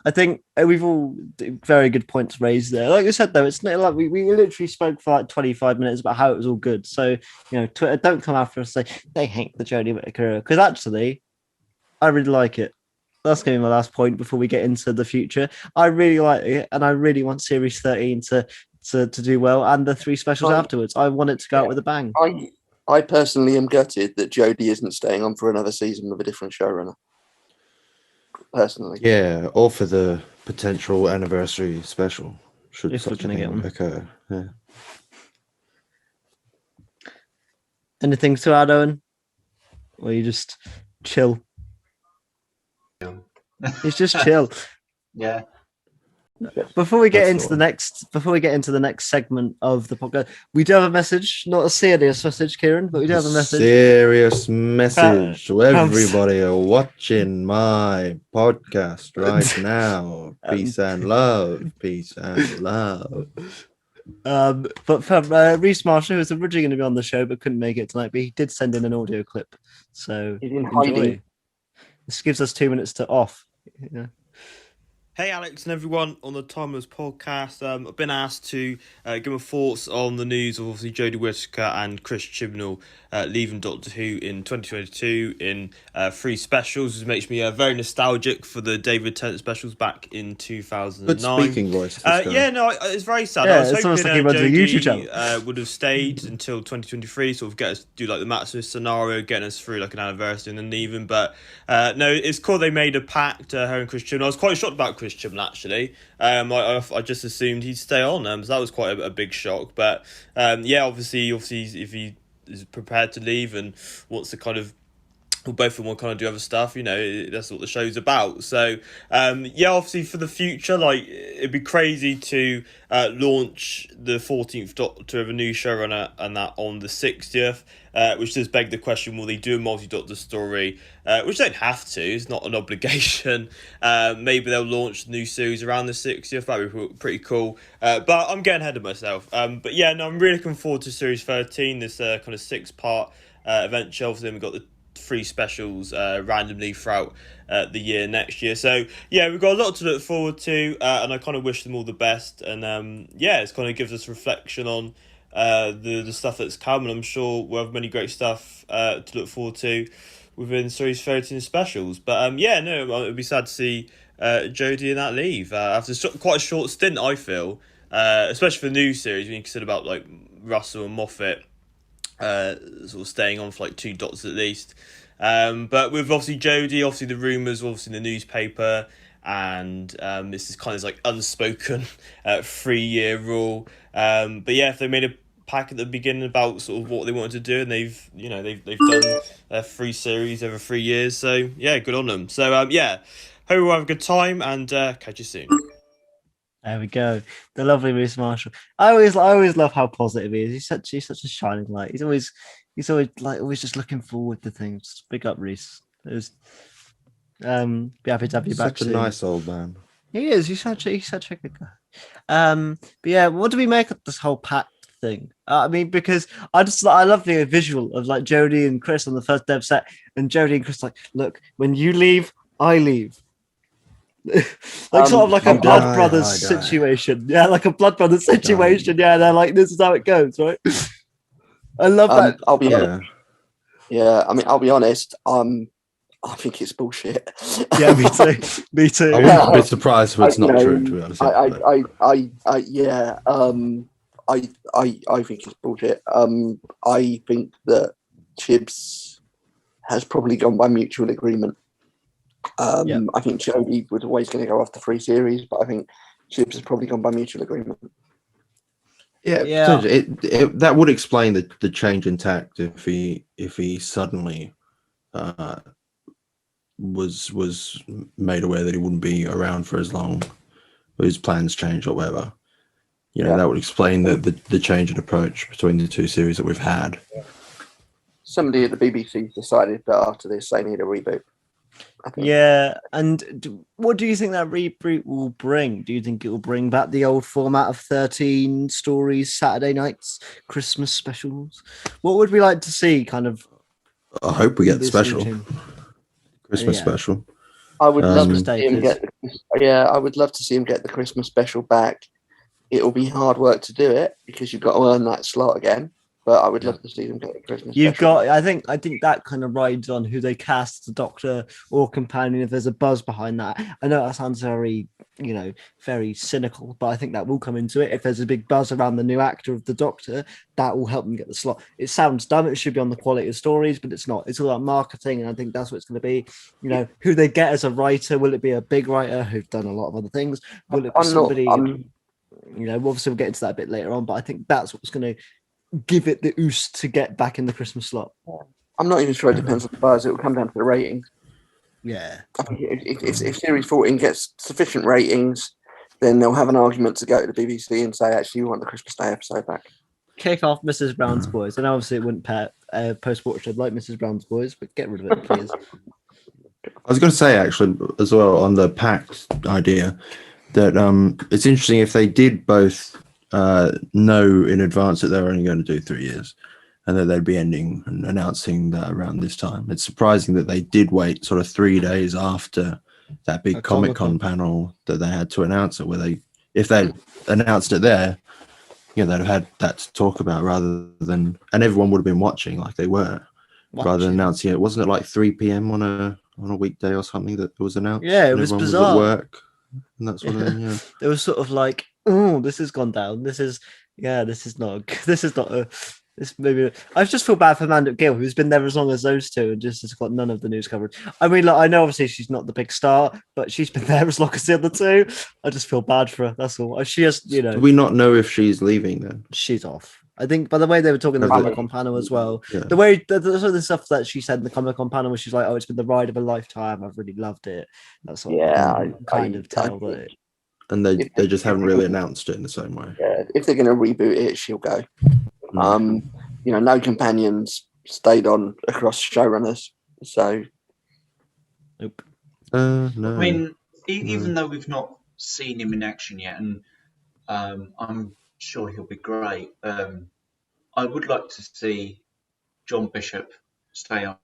I think we've all very good points raised there. Like I said, though, it's not like we literally spoke for like 25 minutes about how it was all good. So, Twitter, don't come after us and say they hate the Jodie Whittaker, because actually, I really like it. That's going to be my last point before we get into the future. I really like it, and I really want Series 13 to do well, and the 3 specials afterwards. I want it to go out with a bang. I personally am gutted that Jodie isn't staying on for another season with a different showrunner. Personally. Yeah, or for the potential anniversary special. Should if we're going to get one. occur. Yeah. Anything to add, Owen? or you just chill? It's just chill. Yeah. Before we get That's into the the next segment of the podcast, we do have a message, not a serious message, Kieran, but we do have a message. Serious message to from- everybody watching my podcast right now. Peace and love. Peace and love. But from Reese Marshall, who was originally going to be on the show but couldn't make it tonight, but he did send in an audio clip. So He's in enjoy. hiding. This gives us 2 minutes to off. Yeah. Hey Alex and everyone on the Timeless podcast. I've been asked to give my thoughts on the news of obviously Jodie Whittaker and Chris Chibnall leaving Doctor Who in 2022 in 3 specials, which makes me very nostalgic for the David Tennant specials back in 2009. Good speaking voice. It's very sad. Yeah, I was it's almost hoping like he runs a YouTube channel. Jodie would have stayed until 2023, sort of get us do like the Matafeo scenario, getting us through like an anniversary and then leaving. But no, it's cool they made a pact, her and Chris Chibnall. I was quite shocked about Chris Chibnall actually. I just assumed he'd stay on, so that was quite a big shock. But obviously, if he is prepared to leave and wants to kind of, well, both of them will kind of do other stuff, that's what the show's about. So obviously for the future, like, it'd be crazy to launch the 14th Doctor of a new showrunner and that on the 60th, which does beg the question, will they do a multi-Doctor story, which they don't have to, it's not an obligation. Maybe they'll launch the new series around the 60th, that'd be pretty cool. But I'm getting ahead of myself. I'm really looking forward to series 13, this kind of 6-part adventure. Obviously we've got the 3 specials randomly throughout the year next year. So we've got a lot to look forward to, and I kind of wish them all the best. And it's kind of gives us reflection on the stuff that's come, and I'm sure we'll have many great stuff to look forward to within series 13 specials. But it'd be sad to see Jodie in that leave after quite a short stint, I feel, especially for the new series when you consider about like Russell and Moffat sort of staying on for like 2 Doctors at least. But with obviously Jodie, obviously the rumours obviously in the newspaper, and this is kind of like unspoken 3-year rule. If they made a pack at the beginning about sort of what they wanted to do, and they've done 3 series over 3 years, so good on them. So hope we'll have a good time, and catch you soon. There we go. The lovely Reese Marshall. I always love how positive he is. He's such a shining light. He's always just looking forward to things. Big up, Reese. Be happy to have you back. Such a nice old man. He is. He's such a good guy. What do we make of this whole pact thing? Because I love the visual of like Jodie and Chris on the first dev set, and Jodie and Chris like, look, when you leave, I leave. Like sort of like a Blood Brothers situation. Yeah, like a Blood Brothers situation. Yeah, they're like, this is how it goes, right? I love that. I'll be honest. Yeah, I'll be honest. I think it's bullshit. Yeah, me too. Me too. I wouldn't be surprised if it's not true, to be honest. I think it's bullshit. I think that Chibs has probably gone by mutual agreement. I think Jodie was always going to go after 3 series, but I think Chibs has probably gone by mutual agreement. Yeah. That would explain the change in tact if he suddenly was made aware that he wouldn't be around for as long, or his plans changed or whatever. That would explain the change in approach between the 2 series that we've had. Somebody at the BBC decided that after this they need a reboot. Yeah, and what do you think that reboot will bring? Do you think it will bring back the old format of 13 stories, Saturday nights, Christmas specials? What would we like to see? Kind of. I hope we get the special, Christmas special. I would love to see him get. I would love to see him get the Christmas special back. It'll be hard work to do it because you've got to earn that slot again. But I would love to see them get a Christmas special. I think that kind of rides on who they cast as the Doctor or companion. If there's a buzz behind that, I know that sounds very, very cynical, but I think that will come into it. If there's a big buzz around the new actor of the Doctor, that will help them get the slot. It sounds dumb. It should be on the quality of stories, but it's not. It's all about marketing, and I think that's what it's going to be. Who they get as a writer. Will it be a big writer who's done a lot of other things? Will it be somebody? Obviously we'll get into that a bit later on, but I think that's what's going to give it the oost to get back in the Christmas slot. I'm not even sure it depends on the buzz. It will come down to the ratings. Yeah. I think if Series 14 gets sufficient ratings, then they'll have an argument to go to the BBC and say, actually, we want the Christmas Day episode back. Kick off Mrs. Brown's Boys. And obviously it wouldn't pair post-watch like Mrs. Brown's Boys, but get rid of it, please. I was going to say actually as well on the pact idea that it's interesting if they did both know in advance that they were only going to do 3 years and that they'd be ending and announcing that around this time. It's surprising that they did wait sort of 3 days after that big Comic-Con panel that they had to announce it, where if they announced it there, they'd have had that to talk about rather than, and everyone would have been watching like they were, rather than announcing it. Wasn't it like 3 p.m. on a weekday or something that it was announced? Yeah, it was bizarre. Was at work and that sort of thing. Yeah, it was sort of like, oh, this has gone down. This is not. This maybe I just feel bad for Amanda Gill, who's been there as long as those two and just has got none of the news coverage. I mean, I know obviously she's not the big star, but she's been there as long as the other two. I just feel bad for her. That's all. She has, Do we not know if she's leaving then? She's off. I think by the way they were talking in the Comic-Con panel as well. Yeah. The way the stuff that she said in the Comic-Con panel was she's like, oh, it's been the ride of a lifetime. I've really loved it. That's what I kind of tell that. And they just haven't really announced it in the same way. Yeah, if they're going to reboot it, she'll go. No companions stayed on across showrunners, so. Nope. No. I mean, even though we've not seen him in action yet, and I'm sure he'll be great, I would like to see John Bishop stay on.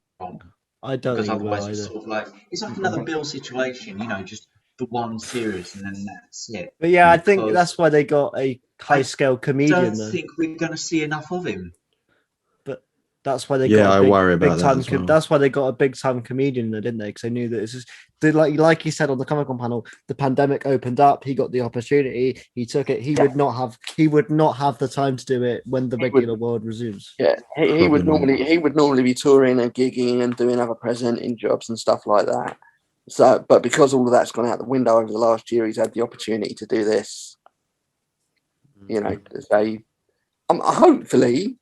I don't because think otherwise it's sort of like it's like another Bill situation, just the one series and then that's it. But yeah, I think that's why they got a high-scale comedian. I don't think we're going to see enough of him. But that's why they got I worry about that as well. That's why they got a big-time comedian there, didn't they? Because they knew that it's just like he said on the Comic-Con panel, the pandemic opened up. He got the opportunity. He took it. He would not have the time to do it when the regular world resumes. Yeah, he would normally be touring and gigging and doing other presenting jobs and stuff like that. So, but because all of that's gone out the window over the last year, he's had the opportunity to do this. Hopefully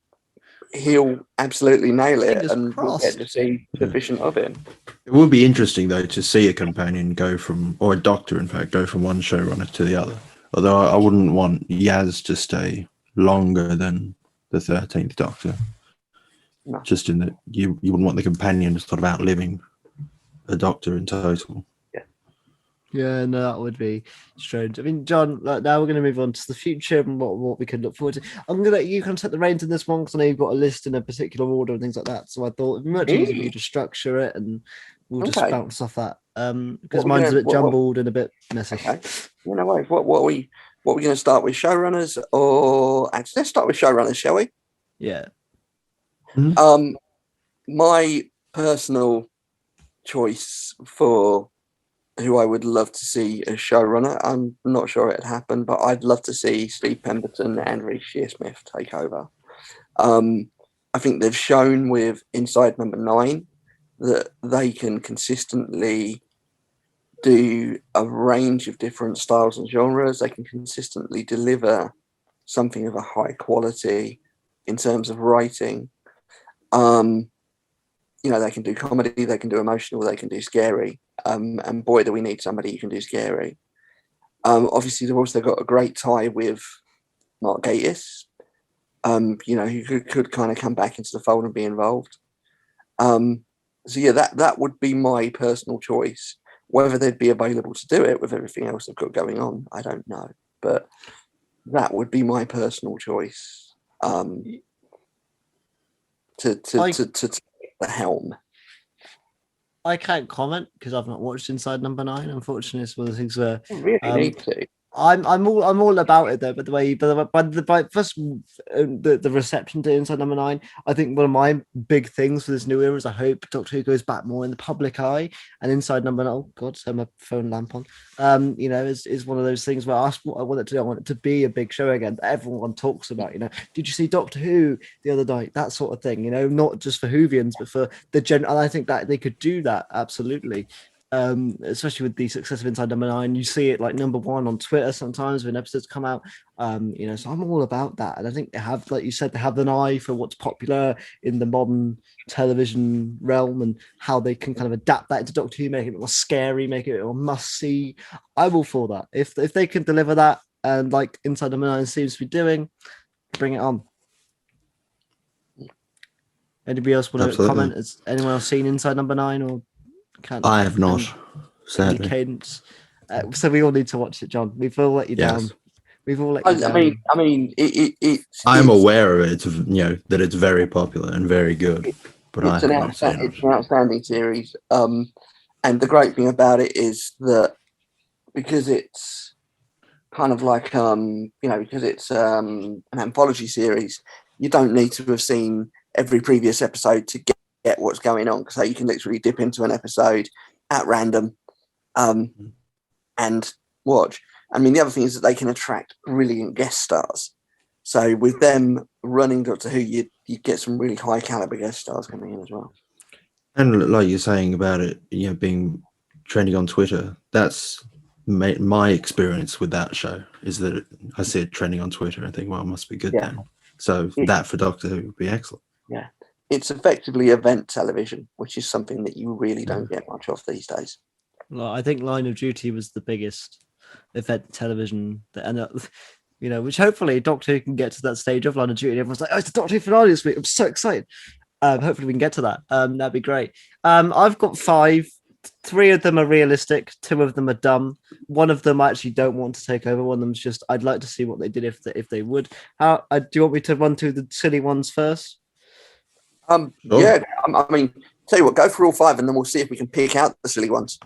he'll absolutely nail it. Fingers and crossed. we'll get to see sufficient of him. It would be interesting though to see a companion or a doctor, in fact, go from one showrunner to the other. Although I wouldn't want Yaz to stay longer than the 13th Doctor. No. Just in that you wouldn't want the companion to sort of outliving a Doctor in total. Yeah, no, that would be strange. I mean, John, now we're going to move on to the future and what we can look forward to. I'm going to let you kind of set the reins in this one because I know you've got a list in a particular order and things like that. So I thought it'd be much easier for you to structure it and we'll just bounce off that. Because mine's a bit jumbled and a bit messy. Okay. What are we going to start with? Showrunners or actually, let's start with showrunners, shall we? Yeah. Mm-hmm. My personal choice for who I would love to see as showrunner, I'm not sure it'd happen, but I'd love to see Steve Pemberton and Reece Shearsmith take over. I think they've shown with Inside Number 9 that they can consistently do a range of different styles and genres. They can consistently deliver something of a high quality in terms of writing. They can do comedy, they can do emotional, they can do scary. And boy, do we need somebody who can do scary. Obviously, they've also got a great tie with Mark Gatiss, who could kind of come back into the fold and be involved. That would be my personal choice. Whether they'd be available to do it with everything else they've got going on, I don't know. But that would be my personal choice to take the helm. I can't comment because I've not watched Inside Number 9. Unfortunately, it's one of the things where You really need to. I'm all about it though. But the reception to Inside Number 9, I think one of my big things for this new era is I hope Doctor Who goes back more in the public eye, and Inside Number 9. Oh God, so my phone lamp on. Is one of those things where I want it to do. I want it to be a big show again that everyone talks about. Did you see Doctor Who the other night? That sort of thing. Not just for Whovians, but for the general. And I think that they could do that absolutely. especially with the success of Inside Number 9. You see it like number 1 on Twitter sometimes when episodes come out. So I'm all about that. And I think they have, like you said, they have an eye for what's popular in the modern television realm and how they can kind of adapt that into Doctor Who, make it more scary, make it more must see. I'm all for that. If they can deliver that, and like Inside Number 9 seems to be doing, bring it on. Anybody else want to comment? Has anyone else seen Inside Number 9 or can't? I have not, sadly. Cadence. So we all need to watch it, John. We've all let you down. We've all let you down. I mean, I'm aware of it, that it's very popular and very good. But it's an outstanding series. And the great thing about it is that because it's kind of like because it's an anthology series, you don't need to have seen every previous episode to get what's going on. So you can literally dip into an episode at random and watch. I mean, the other thing is that they can attract brilliant guest stars. So with them running Doctor Who, you get some really high caliber guest stars coming in as well. And like you're saying about it, being trending on Twitter, that's my experience with that show, is that I see it trending on Twitter and think, well, it must be good then. So that for Doctor Who would be excellent. Yeah. It's effectively event television, which is something that you really don't get much of these days. Well, I think Line of Duty was the biggest event television that ended up, which hopefully Doctor Who can get to that stage of Line of Duty. Everyone's like, oh, it's the Doctor Who finale this week. I'm so excited. Hopefully we can get to that. That'd be great. I've got 5. 3 of them are realistic. 2 of them are dumb. 1 of them I actually don't want to take over. 1 of them's just, I'd like to see what they did if they would. Do you want me to run through the silly ones first? Sure. Yeah. I mean, tell you what, go for all 5 and then we'll see if we can pick out the silly ones.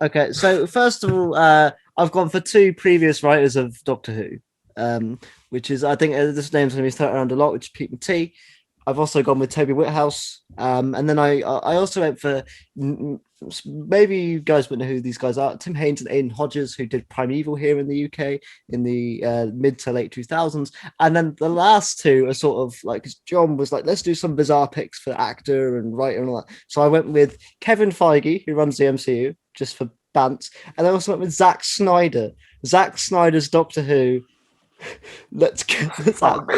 Okay, so first of all, I've gone for 2 previous writers of Doctor Who, which is, I think this name's going to be thrown around a lot, which is Pete and T. I've also gone with Toby Whithouse, and then I also went for, maybe you guys wouldn't know who these guys are, Tim Haynes and Aidan Hodges, who did Primeval here in the UK in the mid to late 2000s. And then the last 2 are sort of like, John was like, let's do some bizarre picks for actor and writer and all that. So I went with Kevin Feige, who runs the MCU, just for bants. And I also went with Zack Snyder. Zack Snyder's Doctor Who. Let's get this out.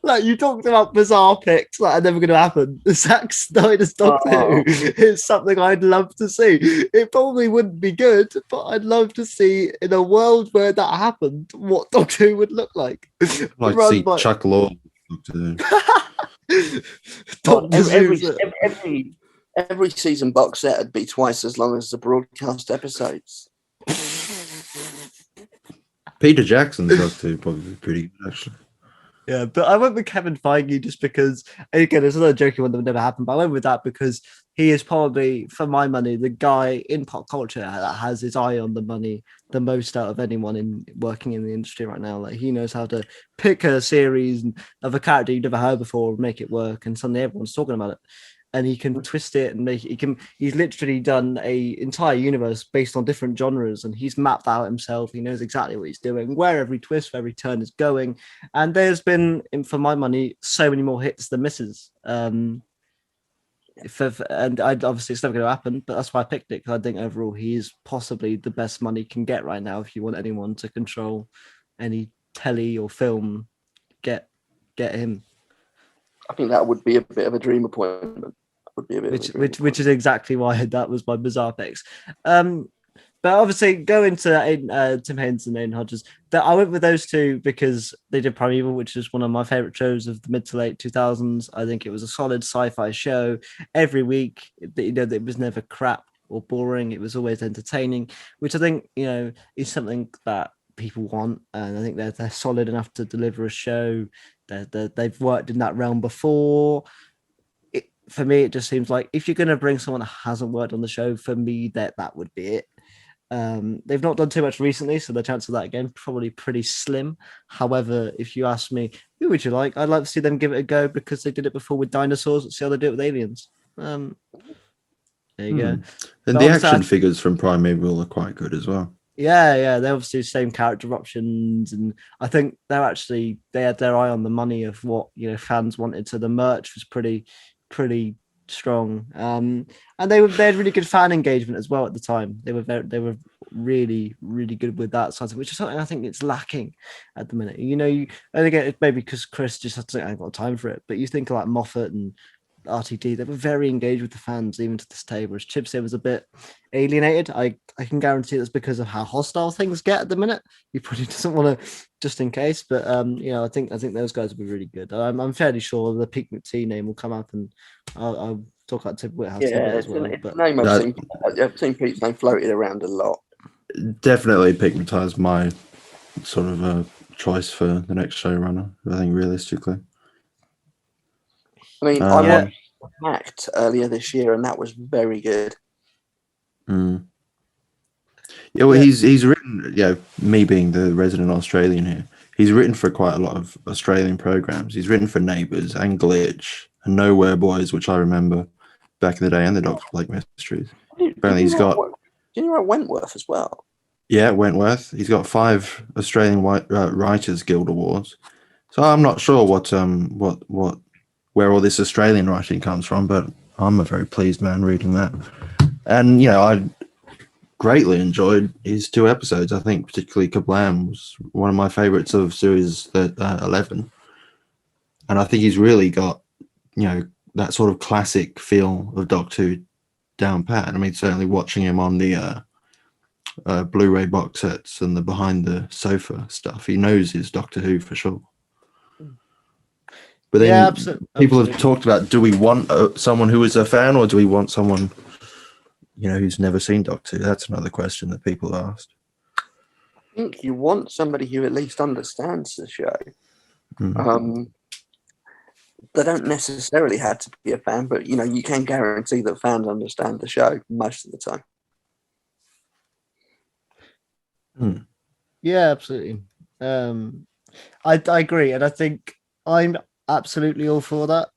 Like, you talked about bizarre picks that are never going to happen. Zack Snyder's Doctor Who is something I'd love to see. It probably wouldn't be good, but I'd love to see, in a world where that happened, what Doctor Who would look like. Like to see Chuck Lorre. Every season box set would be twice as long as the broadcast episodes. Peter Jackson's Doctor Who probably pretty good, actually. Yeah, but I went with Kevin Feige just because, again, it's another joking one that would never happen, but I went with that because he is probably, for my money, the guy in pop culture that has his eye on the money the most out of anyone working in the industry right now. Like, he knows how to pick a series of a character you've never heard before and make it work, and suddenly everyone's talking about it. And he can twist it and make it. He's literally done an entire universe based on different genres, and he's mapped that out himself. He knows exactly what he's doing, where every twist, where every turn is going. And there's been, for my money, so many more hits than misses. And obviously it's never going to happen, but that's why I picked it, because I think overall he is possibly the best money can get right now. If you want anyone to control any telly or film, get him. I think that would be a bit of a dream appointment. Which is exactly why that was my bizarre picks. But obviously, go into Tim Haynes and Aidan Hodges. I went with those 2 because they did Primeval, which is one of my favorite shows of the mid to late 2000s. I think it was a solid sci-fi show every week. It was never crap or boring. It was always entertaining, which I think is something that people want, and I think they're solid enough to deliver a show. They've worked in that realm before. For me, it just seems like if you're going to bring someone that hasn't worked on the show, for me, that would be it. They've not done too much recently, so the chance of that again probably pretty slim. However, if you ask me, who would you like? I'd like to see them give it a go because they did it before with dinosaurs. Let's see how they do it with aliens. There you go. And the action figures from Primeval are quite good as well. Yeah, they obviously same character options, and I think they had their eye on the money of what fans wanted. So the merch was pretty strong. And they had really good fan engagement as well at the time. They were really, really good with that side, which is something I think it's lacking at the minute. You know, and again, it's maybe because Chris just hasn't got time for it. But you think of like Moffat and RTD, they were very engaged with the fans even to this day, whereas Chibsay was a bit alienated. I can guarantee that's because of how hostile things get at the minute. He probably doesn't want to, just in case. But you know, I think those guys will be really good. I'm fairly sure the Peak McT name will come up, and I'll talk about Tib Whithouse as well. It's But a name I've seen Pete's name floated around a lot. Definitely Pigmatize my sort of choice for the next showrunner, I think, realistically. I mean, I watched Act earlier this year, and that was very good. Yeah, well, he's written. Yeah, me being the resident Australian here, he's written for quite a lot of Australian programs. He's written for Neighbours and Glitch and Nowhere Boys, which I remember back in the day, and the Dr. Blake Mysteries. Apparently, he's got. Do you know Wentworth as well? Yeah, Wentworth. He's got 5 Australian Writers Guild awards. So I'm not sure where all this Australian writing comes from, but I'm a very pleased man reading that. And you know, I greatly enjoyed his 2 episodes. I think particularly Kablam was one of my favorites of series 11. And I think he's really got, you know, that sort of classic feel of Doctor Who down pat. I mean, certainly watching him on the Blu-ray box sets and the behind the sofa stuff, he knows his Doctor Who for sure. But then people have talked about, do we want someone who is a fan, or do we want someone, you know, who's never seen Doctor Who? That's another question that people asked. I think you want somebody who at least understands the show. They don't necessarily have to be a fan, but you know, you can guarantee that fans understand the show most of the time. Yeah, absolutely. I agree, and I think I'm absolutely all for that.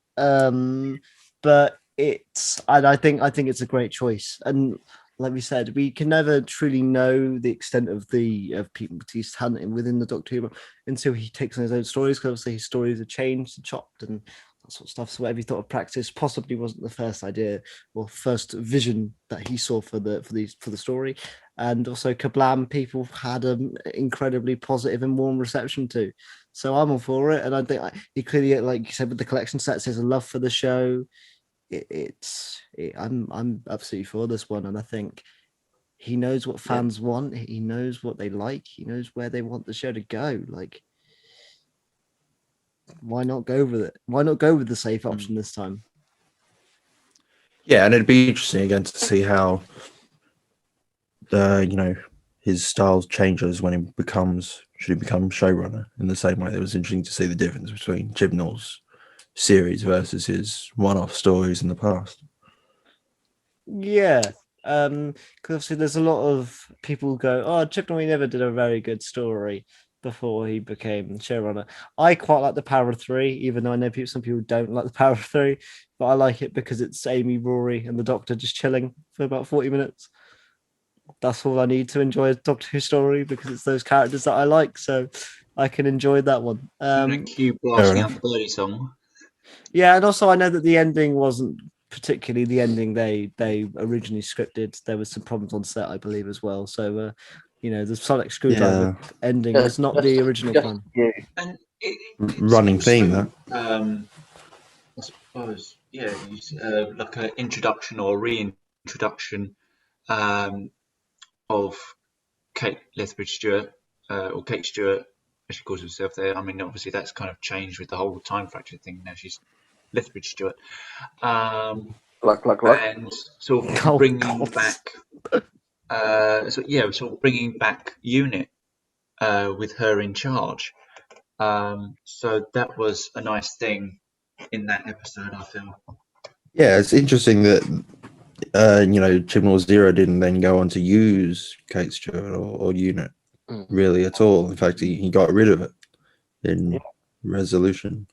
But I think it's a great choice, and like we said, we can never truly know the extent of Pete McTee's talent within the Doctor Who until he takes on his own stories, because obviously his stories are changed and chopped and that sort of stuff. So whatever he thought of practice possibly wasn't the first idea or first vision that he saw for the story. And also Kablam, people had an incredibly positive and warm reception to. So I'm all for it, and I think he clearly, like you said, with the collection sets, there's a love for the show. I'm absolutely for this one, and I think he knows what fans want. He knows what they like. He knows where they want the show to go. Like, why not go with it? Why not go with the safe option this time? Yeah, and it'd be interesting again to see how you know, his style changes when he become showrunner. In the same way, it was interesting to see the difference between Chibnall's series versus his one-off stories in the past. Yeah, because obviously there's a lot of people go, "Oh, Chibnall, he never did a very good story before he became showrunner." I quite like the Power of Three, even though I know some people don't like the Power of Three, but I like it because it's Amy, Rory, and the Doctor just chilling for about 40 minutes. That's all I need to enjoy a Doctor Who story, because it's those characters that I like, so I can enjoy that one. Cue blasting out the Birdie song. Yeah, and also I know that the ending wasn't particularly the ending they originally scripted. There was some problems on set, I believe, as well. So you know, the Sonic Screwdriver ending was not the original plan. Yeah. And running theme, that. I suppose, yeah, like an introduction or reintroduction of Kate Lethbridge Stewart, or Kate Stewart, as she calls herself there. I mean, obviously that's kind of changed with the whole time fracture thing. Now she's Lethbridge Stewart. And sort of bringing back, bringing back Unit with her in charge. So that was a nice thing in that episode, I feel. Yeah, it's interesting that you know, Chibnall Zero didn't then go on to use Kate Stewart or Unit really at all. In fact, he got rid of it in Resolution.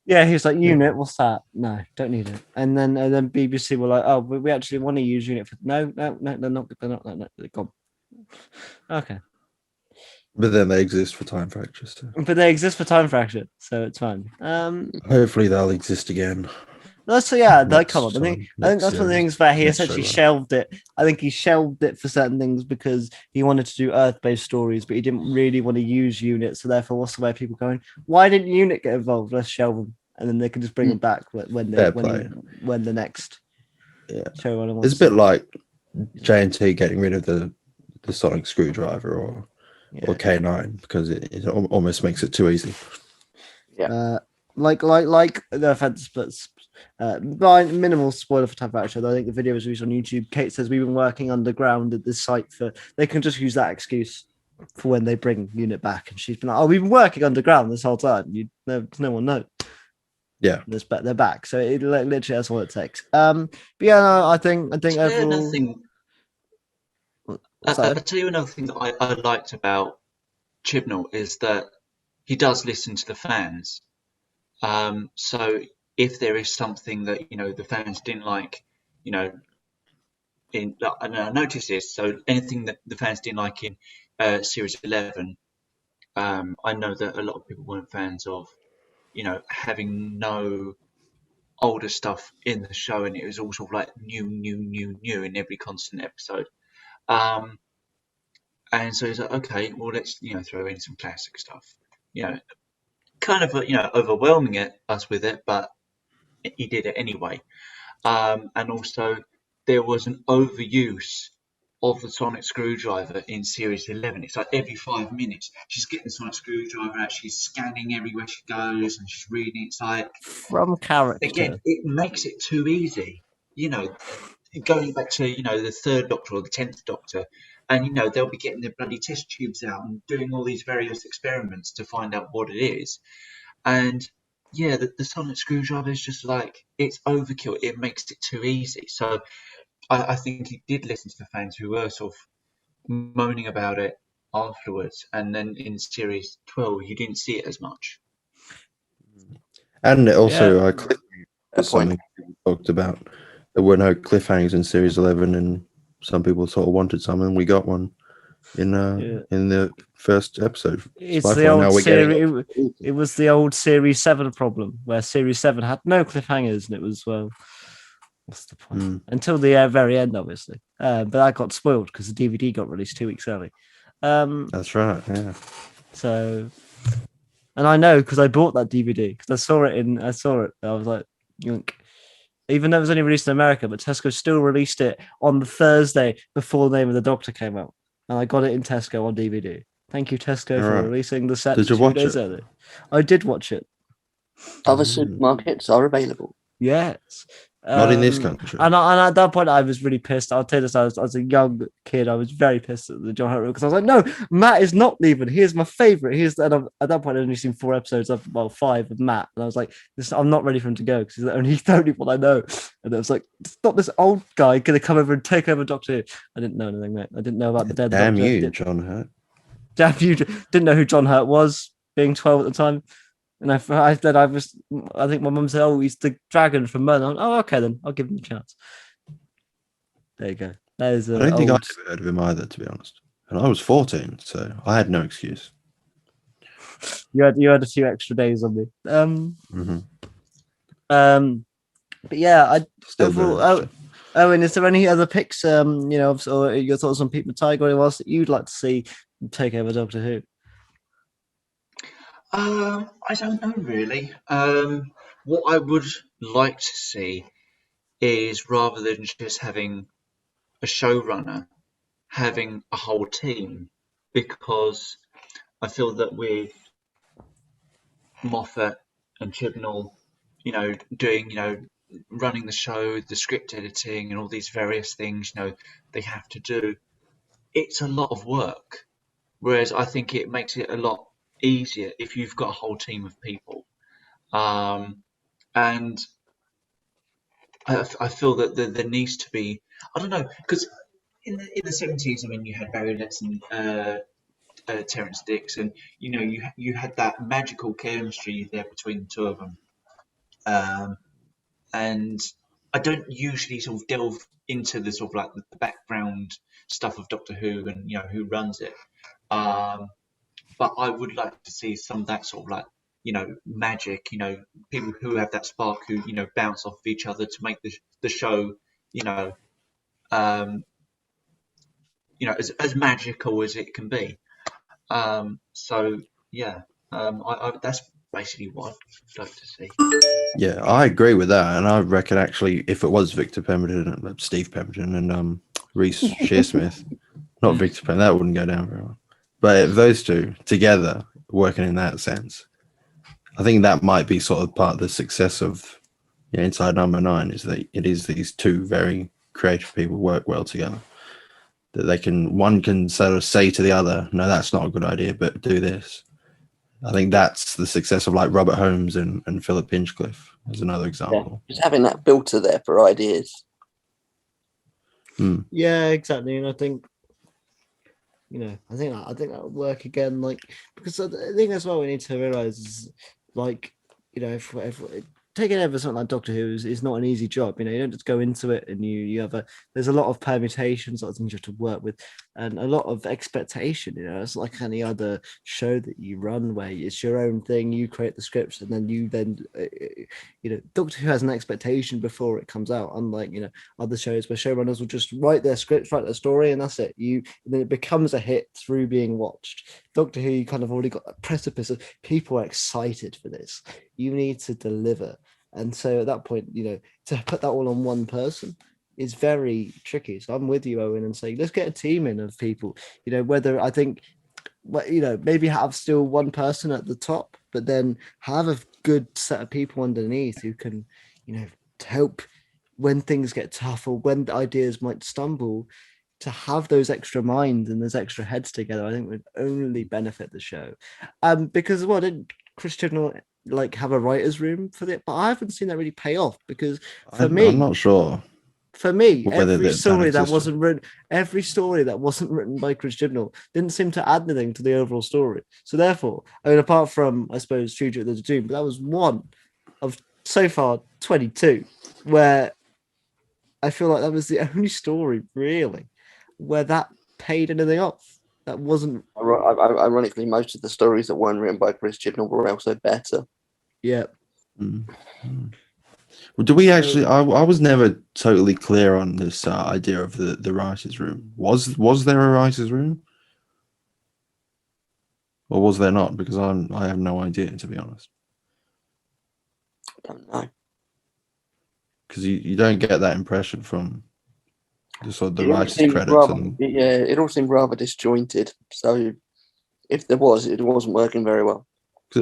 Yeah, he was like, Unit, what's that? No, don't need it. And then BBC were like, oh, we actually want to use Unit for no, they're not, they're gone. Okay. But then they exist for Time Fractures. But they exist for Time Fracture, so it's fine. Hopefully they'll exist again. That's yeah. That Next come on. I think time, that's next one of the series, things where he next essentially showrunner. shelved it. I think he shelved it for certain things because he wanted to do Earth-based stories, but he didn't really want to use Unit. So therefore, what's the way people going? Why didn't Unit get involved? Let's shelve them, and then they can just bring them back when Fair play. when the next Yeah. showrunner wants. It's a bit like J&T getting rid of the sonic screwdriver or K9 because it almost makes it too easy. Like the offense, but minimal spoiler for Time Factor. I think the video was released on YouTube. Kate says we've been working underground at this site for. They can just use that excuse for when they bring Unit back, and she's been like, "Oh, we've been working underground this whole time. No one knows." Yeah, they're back. So it literally that's all it takes. But yeah, no, I think overall. I'll tell you another thing that I liked about Chibnall is that he does listen to the fans. So if there is something that the fans didn't like, and I noticed this. So anything that the fans didn't like in Series 11, I know that a lot of people weren't fans of, having no older stuff in the show, and it was all sort of like new in every constant episode. And so he's like, okay, well, let's throw in some classic stuff. Kind of overwhelming us with it, but he did it anyway. And also there was an overuse of the sonic screwdriver in Series 11. It's like every 5 minutes she's getting the sonic screwdriver out, she's scanning everywhere she goes, and she's reading. It's like, from character again, it makes it too easy. Going back to the third Doctor or the 10th Doctor, and they'll be getting their bloody test tubes out and doing all these various experiments to find out what it is. And yeah, the sonic screwdriver is just like, it's overkill. It makes it too easy. So I think he did listen to the fans who were sort of moaning about it afterwards. And then in Series 12, you didn't see it as much. And also, something we talked about. There were no cliffhangers in Series 11, and some people sort of wanted some, and we got one in the first episode. It's the old series. It was the old Series 7 problem, where Series 7 had no cliffhangers, and it was, well, what's the point? Until the very end, obviously. But that got spoiled because the DVD got released 2 weeks early. That's right, yeah. So, and I know because I bought that DVD because I saw it. I was like, yoink. Even though it was only released in America, but Tesco still released it on the Thursday before the Name of the Doctor came out. And I got it in Tesco on DVD. Thank you, Tesco, for releasing the set 2 days early. I did watch it. Other supermarkets are available. Yes. Not in this country. And at that point, I was really pissed. I'll tell you this, I was a young kid. I was very pissed at the John Hurt rule because I was like, no, Matt is not leaving. He is my favourite. At that point, I'd only seen 4 episodes of, 5 of Matt. And I was like, I'm not ready for him to go because he's the only one I know. And it was like, it's not this old guy going to come over and take over Doctor Who. I didn't know anything, mate. I didn't know about the dead Damn Doctor. you, John Hurt. Damn you. Didn't know who John Hurt was, being 12 at the time. And I think my mum said, "Oh, he's the dragon from Merlin." Oh, okay, then I'll give him a chance. There you go. I don't think I'd ever heard of him either, to be honest. And I was 14, so I had no excuse. You had a few extra days on me. But yeah, I still. And is there any other picks? Or your thoughts on Pete Matafeo or anyone else that you'd like to see take over Doctor Who? I don't know really. What I would like to see is, rather than just having a showrunner, having a whole team, because I feel that with Moffat and Chibnall, doing, running the show, the script editing, and all these various things, they have to do. It's a lot of work. Whereas I think it makes it a lot easier if you've got a whole team of people. And I feel that there needs to be, I don't know, because in the 70s, I mean, you had Barry Letts and Terrence Dicks, and you had that magical chemistry there between the two of them. And I don't usually sort of delve into the sort of like the background stuff of Doctor Who and who runs it. But I would like to see some of that sort of like magic, people who have that spark, who bounce off of each other to make the show, as magical as it can be. So yeah, that's basically what I'd like to see. Yeah, I agree with that, and I reckon actually, if it was Victor Pemberton, Steve Pemberton, and Reece Shearsmith, not Victor Pemberton, that wouldn't go down very well. But if those two together working in that sense, I think that might be sort of part of the success of Inside Number 9, is that it is these two very creative people work well together. That one can sort of say to the other, no, that's not a good idea, but do this. I think that's the success of like Robert Holmes and Philip Hinchcliffe as another example. Just having that filter there for ideas. Yeah, exactly. And I think, I think that would work again. Like, because the thing as well we need to realize is, like, if taking over something like Doctor Who is not an easy job. You don't just go into it and you have there's a lot of permutations, a lot of things you have to work with, and a lot of expectation. It's like any other show that you run where it's your own thing. You create the scripts, and then Doctor Who has an expectation before it comes out. Unlike other shows where showrunners will just write their scripts, write their story, and that's it. And then it becomes a hit through being watched. Doctor Who, you kind of already got a precipice of people are excited for this. You need to deliver. And so at that point, to put that all on one person is very tricky. So I'm with you, Owen, and saying, let's get a team in of people, whether I think, maybe have still one person at the top, but then have a good set of people underneath who can, help when things get tough or when the ideas might stumble. To have those extra minds and those extra heads together, I think would only benefit the show. Because didn't Chris Chibnall have a writer's room for it? But I haven't seen that really pay off, because I'm not sure. For me, every story that wasn't written by Chris Chibnall didn't seem to add anything to the overall story. So therefore, apart from, I suppose, Future of the Doom, but that was one of so far 22 where I feel like that was the only story really where that paid anything off. That wasn't. Ironically, most of the stories that weren't written by Chris Chibnall were also better. Yeah. Well, do we actually? I was never totally clear on this idea of the writers' room. Was there a writers' room, or was there not? Because I have no idea, to be honest. I don't know. Because you don't get that impression from the writers' credits. It all seemed rather disjointed. So if there was, it wasn't working very well.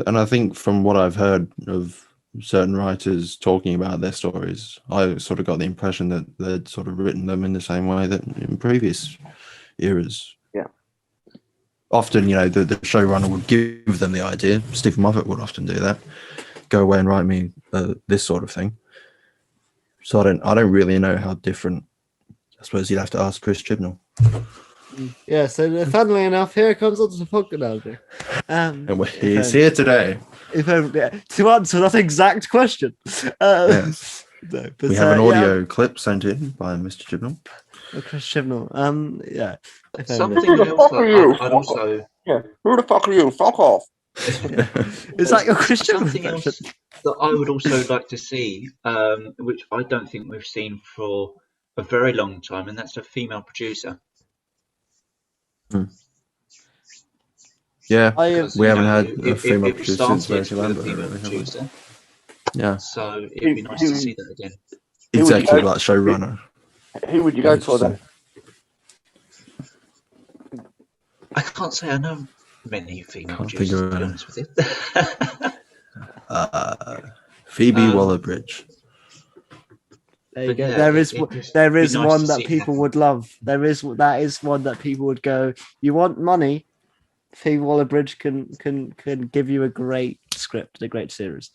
And I think from what I've heard of certain writers talking about their stories, I sort of got the impression that they'd sort of written them in the same way that in previous eras. Yeah. Often, the showrunner would give them the idea. Stephen Moffat would often do that. Go away and write me this sort of thing. So I don't really know how different. I suppose you'd have to ask Chris Chibnall. Yeah, so funnily enough, here comes onto the podcast. And he's here today. To answer that exact question. Yes. No, but, we have an audio clip sent in by Mr. Chibnall. Chris Chibnall. Yeah. Something else I'd also... Yeah. Who the fuck are you? Fuck off. Is that your Chris Chibnall Something else that I would also like to see, which I don't think we've seen for a very long time, and that's a female producer. Yeah, Because, we haven't had a it female producer since started Verity with a female Lambert. producer, Yeah, so it'd be nice to see that again. exactly like showrunner. Who would you go for then? I can't say I know many female Can't producers, think to of be any. honest with you. Phoebe Waller-Bridge. There you But go. yeah, There it'd is be nice one to that see people that. would love. That is one that people would go. You want money? Phoebe Waller-Bridge can give you a great script, a great series.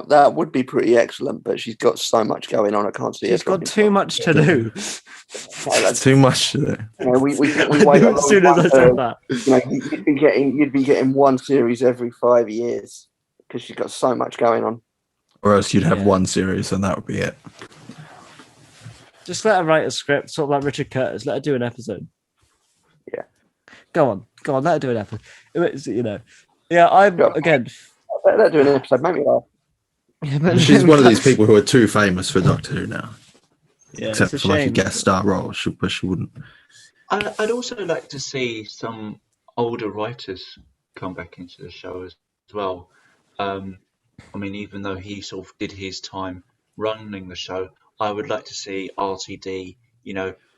That would be pretty excellent, but she's got so much going on. I can't see. She's got too much to do. That's too much today. We I wait knew as soon as I said that. You'd be getting one series every 5 years because she's got so much going on. Or else you'd have Yeah. one series and that would be it. Just let her write a script, sort of like Richard Curtis. Let her do an episode. Yeah. Go on. Let her do an episode. Yeah, I'm Yeah. again. Let's do an episode. Make me laugh. Yeah, but She's one of these people who are too famous for Doctor Who now, Yeah, except it's a for like a shame. guest star role. But she wouldn't. I'd also like to see some older writers come back into the show as well. I mean, even though he sort of did his time running the show, I would like to see RTD,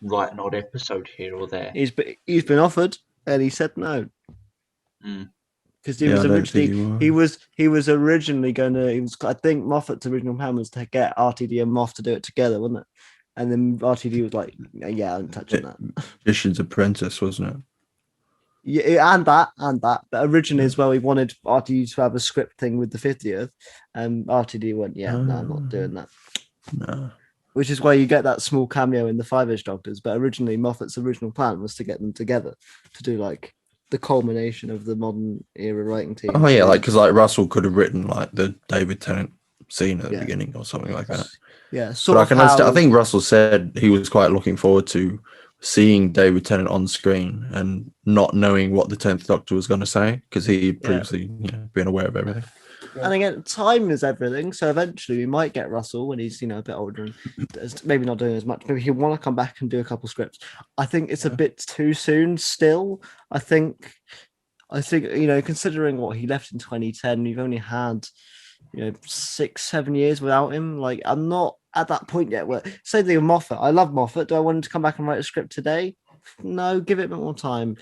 write an odd episode here or there. He's been offered, and he said no. Mm. Because he Yeah, was I don't think originally he was originally going to. I think Moffat's original plan was to get RTD and Moff to do it together, wasn't it? And then RTD was like, "Yeah, I'm touching that." Magician's Apprentice, wasn't it? Yeah, and that. But originally as well, he wanted RTD to have a script thing with the 50th, and RTD went, "Yeah, no, I'm not doing that." No. Which is why you get that small cameo in the Five-ish Doctors. But originally, Moffat's original plan was to get them together to do like the culmination of the modern era writing team. Oh yeah, like because like Russell could have written like the David Tennant scene at the Yeah. beginning or something like that. Yeah, But sort I of can how, understand. I think Russell said he was quite looking forward to seeing David Tennant on screen and not knowing what the 10th Doctor was going to say because he'd previously been aware of everything. And again, time is everything. So eventually, we might get Russell when he's a bit older and maybe not doing as much. Maybe he'll want to come back and do a couple scripts. I think it's a bit too soon. Still, I think considering what he left in 2010, we've only had 6-7 years without him. Like, I'm not at that point yet where, same thing with Moffat. I love Moffat. Do I want him to come back and write a script today? No, give it a bit more time.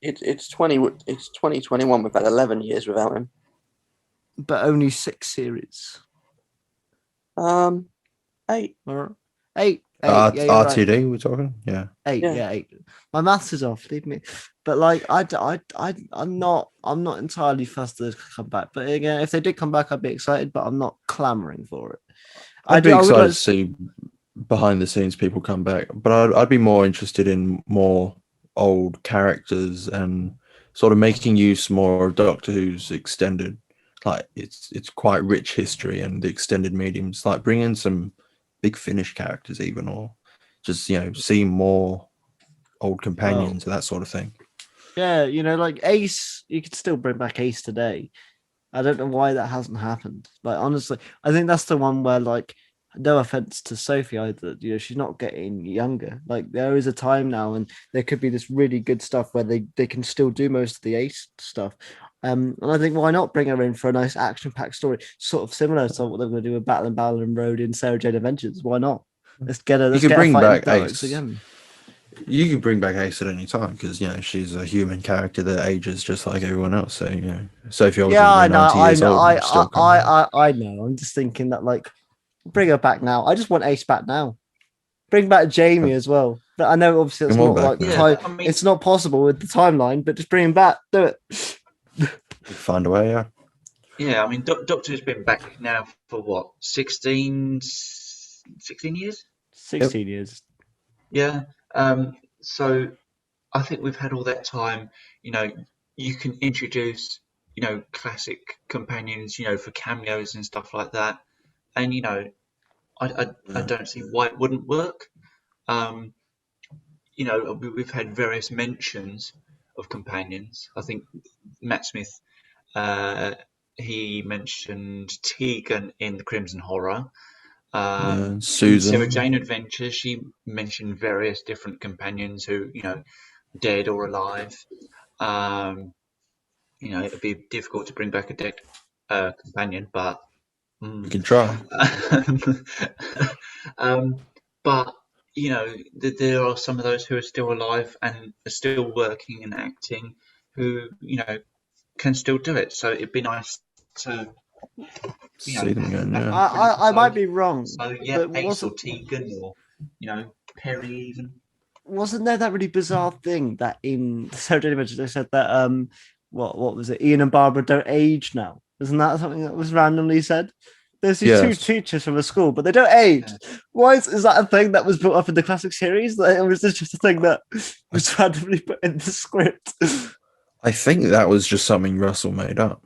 It's 2021. We've had 11 years without him. But only 6 series. 8. Or 8. RTD, right. we're talking, yeah. 8, Yeah. yeah, 8. My maths is off. Leave me. But like, I'm not entirely fussed to come back. But again, if they did come back, I'd be excited. But I'm not clamoring for it. I'd be excited to see behind the scenes people come back, but I'd be more interested in more old characters and sort of making use more of Doctor Who's extended, like it's quite rich history and the extended mediums, like bring in some Big Finish characters even, or just see more old companions and that sort of thing. Yeah, like Ace, you could still bring back Ace today. I don't know why that hasn't happened. Like, honestly, I think that's the one where, like, no offense to Sophie either, she's not getting younger. Like, there is a time now, and there could be this really good stuff where they can still do most of the Ace stuff. And I think, why not bring her in for a nice action-packed story, sort of similar to what they're going to do with Battle and Ballon Road in Sarah Jane Adventures. Why not? Let's get her. Let's get bring her back fighting Ace again. You can bring back Ace at any time because she's a human character that ages just like everyone else. So Sophie Aldrin, Yeah, I know. 90 years old, I know. I'm just thinking that, like, bring her back now. I just want Ace back now. Bring back Jamie as well. But I know obviously it's not like it's not possible with the timeline. But just bring him back. Do it. Find a way. Yeah. Yeah, I mean, Doctor's been back now for what, 16 years? 16 years. Yeah. So I think we've had all that time. You can introduce, classic companions, for cameos and stuff like that. And, I don't see why it wouldn't work. We've had various mentions of companions. I think Matt Smith, he mentioned Tegan in The Crimson Horror. Susan. Sarah Jane Adventures, she mentioned various different companions who, dead or alive. It'd be difficult to bring back a dead companion, but we can try. But there are some of those who are still alive and are still working and acting, who can still do it. So it'd be nice to see them again. Yeah. I might be wrong. So yeah, Ace or Tegan or Perry even. Wasn't there that really bizarre thing that in Sarah Jane Adventures they said that what was it? Ian and Barbara don't age now. Isn't that something that was randomly said? There's these two teachers from a school, but they don't age. Yeah. Why is that a thing that was brought up in the classic series? Or was this just a thing that was randomly put in the script? I think that was just something Russell made up.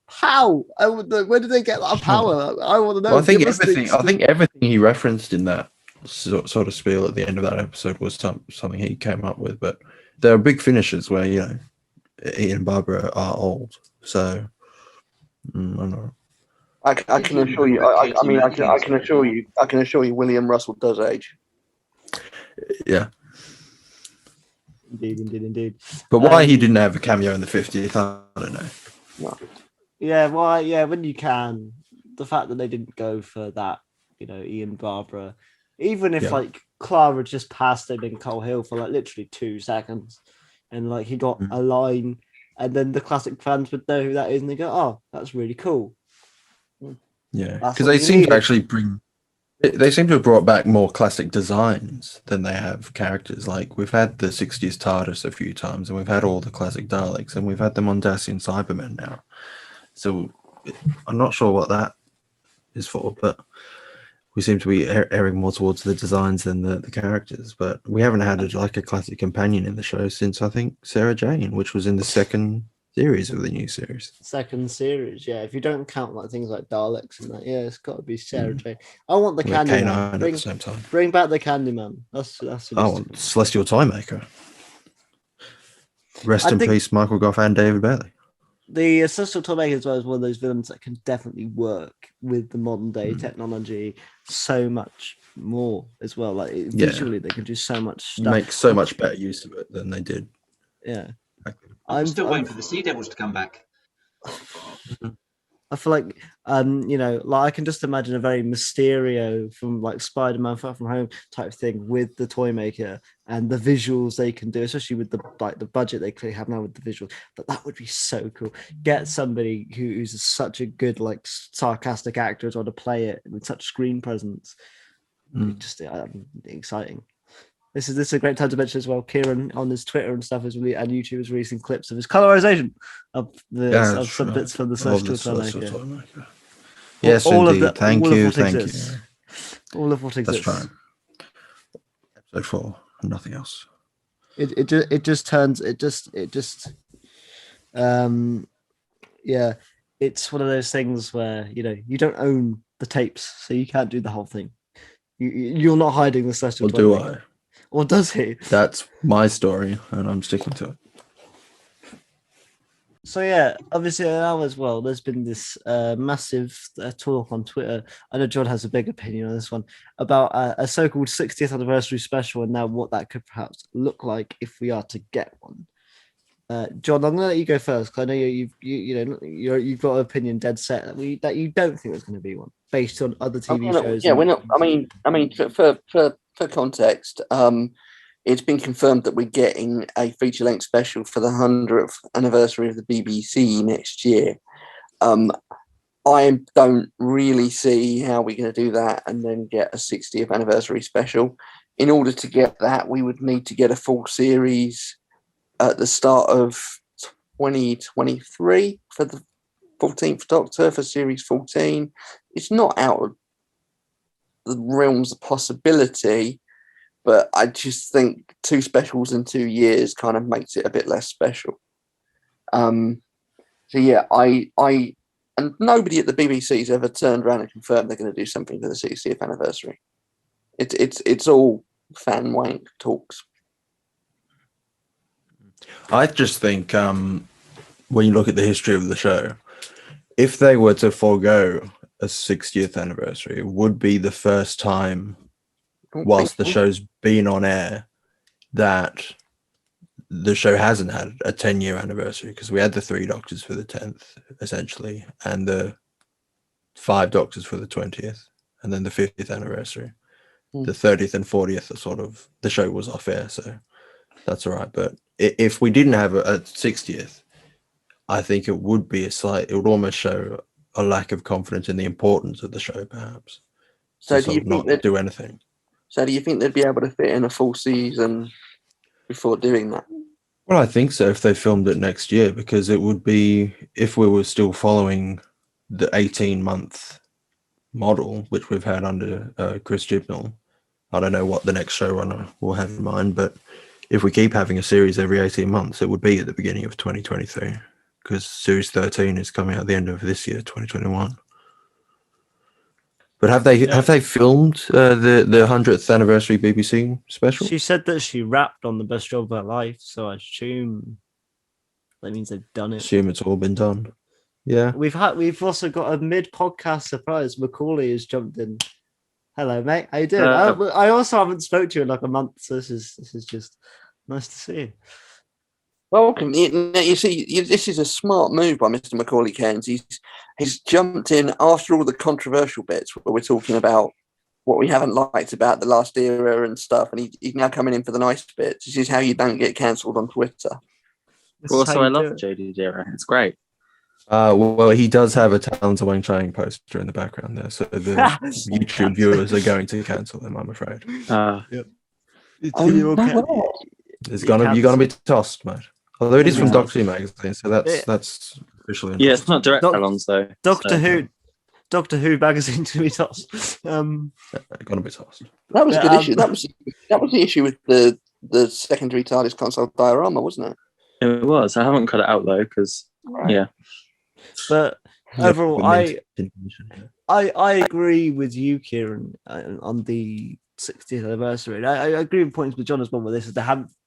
How? Where did they get that power? I want to know. Well, I think everything he referenced in that sort of spiel at the end of that episode was something he came up with. But there are big finishes where Ian and Barbara are old, so I don't know. I can assure you. I can assure you, William Russell does age. Yeah, Indeed. but why he didn't have a cameo in the 50th, I don't know. Yeah, why? Yeah, when you can, the fact that they didn't go for that, Ian Barbara, even if like Clara just passed him in Cole Hill for like literally 2 seconds, and like he got a line, and then the classic fans would know who that is, and they go, "Oh, that's really cool." Yeah, That's because what they you seem needed. to actually bring. They seem to have brought back more classic designs than they have characters. Like we've had the 60s TARDIS a few times, and we've had all the classic Daleks, and we've had the Mondasian Cybermen now. So I'm not sure what that is for, but we seem to be erring more towards the designs than the characters. But we haven't had a classic companion in the show since I think Sarah Jane, which was in the second series of the new series. Second series, yeah. If you don't count like things like Daleks and that, yeah, it's got to be Sarah Jane. I want the Candyman. K9 at the same time. Bring back the Candyman. That's. Celestial Time Maker. Rest in peace, Michael Gough and David Bailey. The Celestial Time Maker as well is one of those villains that can definitely work with the modern day technology so much more as well. Like visually, they can do so much stuff. Make so much better use of it than they did. Yeah. I'm still waiting for the Sea Devils to come back. I feel like, I can just imagine a very Mysterio from like Spider-Man Far From Home type thing with the toy maker and the visuals they can do, especially with the budget they clearly have now with the visuals. But that would be so cool. Get somebody who's such a good like sarcastic actor as well to play it with such screen presence. Just exciting. This is a great time to mention as well. Kieran on his Twitter and stuff and YouTube is releasing clips of his colorization of some bits from the Celestial Time Maker. Yes, all indeed. Of the, thank all you. Of what exists. All of what exists. That's right. Episode 4, nothing else. It just turns. Yeah. It's one of those things where you don't own the tapes, so you can't do the whole thing. You're not hiding the Celestial Time Maker. Do I? Or does he? That's my story, and I'm sticking to it. So yeah, obviously now as well, there's been this massive talk on Twitter. I know John has a big opinion on this one about a so-called 60th anniversary special, and now what that could perhaps look like if we are to get one. John, I'm gonna let you go first because I know you've got an opinion dead set that you don't think there's going to be one based on other TV shows. Yeah, we're not. I mean, for context, it's been confirmed that we're getting a feature-length special for the 100th anniversary of the BBC next year. I don't really see how we're going to do that and then get a 60th anniversary special. In order to get that, we would need to get a full series at the start of 2023 for the 14th Doctor for Series 14. It's not out of the realms of possibility, but I just think 2 specials in 2 years kind of makes it a bit less special. So yeah, I and nobody at the BBC's ever turned around and confirmed they're going to do something for the 60th anniversary. It's all fan wank talks. I just think when you look at the history of the show, if they were to forego a 60th anniversary, it would be the first time whilst the show's been on air that the show hasn't had a 10-year anniversary, because we had the 3 Doctors for the 10th essentially and the 5 Doctors for the 20th and then the 50th anniversary. The 30th and 40th are sort of, the show was off air, so that's all right. But if we didn't have a 60th, I think it would be it would almost show a lack of confidence in the importance of the show, perhaps. So do you think not do anything? So do you think they'd be able to fit in a full season before doing that? Well, I think so if they filmed it next year, because it would be, if we were still following the 18-month model, which we've had under Chris Chibnall. I don't know what the next showrunner will have in mind, but if we keep having a series every 18 months, it would be at the beginning of 2023, because series 13 is coming out at the end of this year, 2021. But have they filmed the 100th anniversary BBC special? She said that she rapped on the best job of her life, so I assume that means they've done it. Assume it's all been done. Yeah. We've also got a mid-podcast surprise. Macaulay has jumped in. Hello, mate. How you doing? I also haven't spoke to you in like a month, so this is just nice to see you. Welcome. You see, this is a smart move by Mr. Macaulay Cairns. He's jumped in after all the controversial bits where we're talking about what we haven't liked about the last era and stuff, and he's now coming in for the nice bits. This is how you don't get cancelled on Twitter. Also, I love Jodie's era. It's great. Well, he does have a Talent of Wang Chang poster in the background there, so the YouTube viewers are going to cancel him, I'm afraid. Yep. You're gonna be tossed, mate. Although it is from Doctor Who magazine, so that's officially. Yeah, it's not direct salons though. Doctor Who magazine to be tossed. Gonna be tossed. That was a good issue. That was the issue with the secondary TARDIS console diorama, wasn't it? It was. I haven't cut it out though, because yeah. But overall, I agree with you, Kieran, on the 60th anniversary. I agree with points with John as well with this. There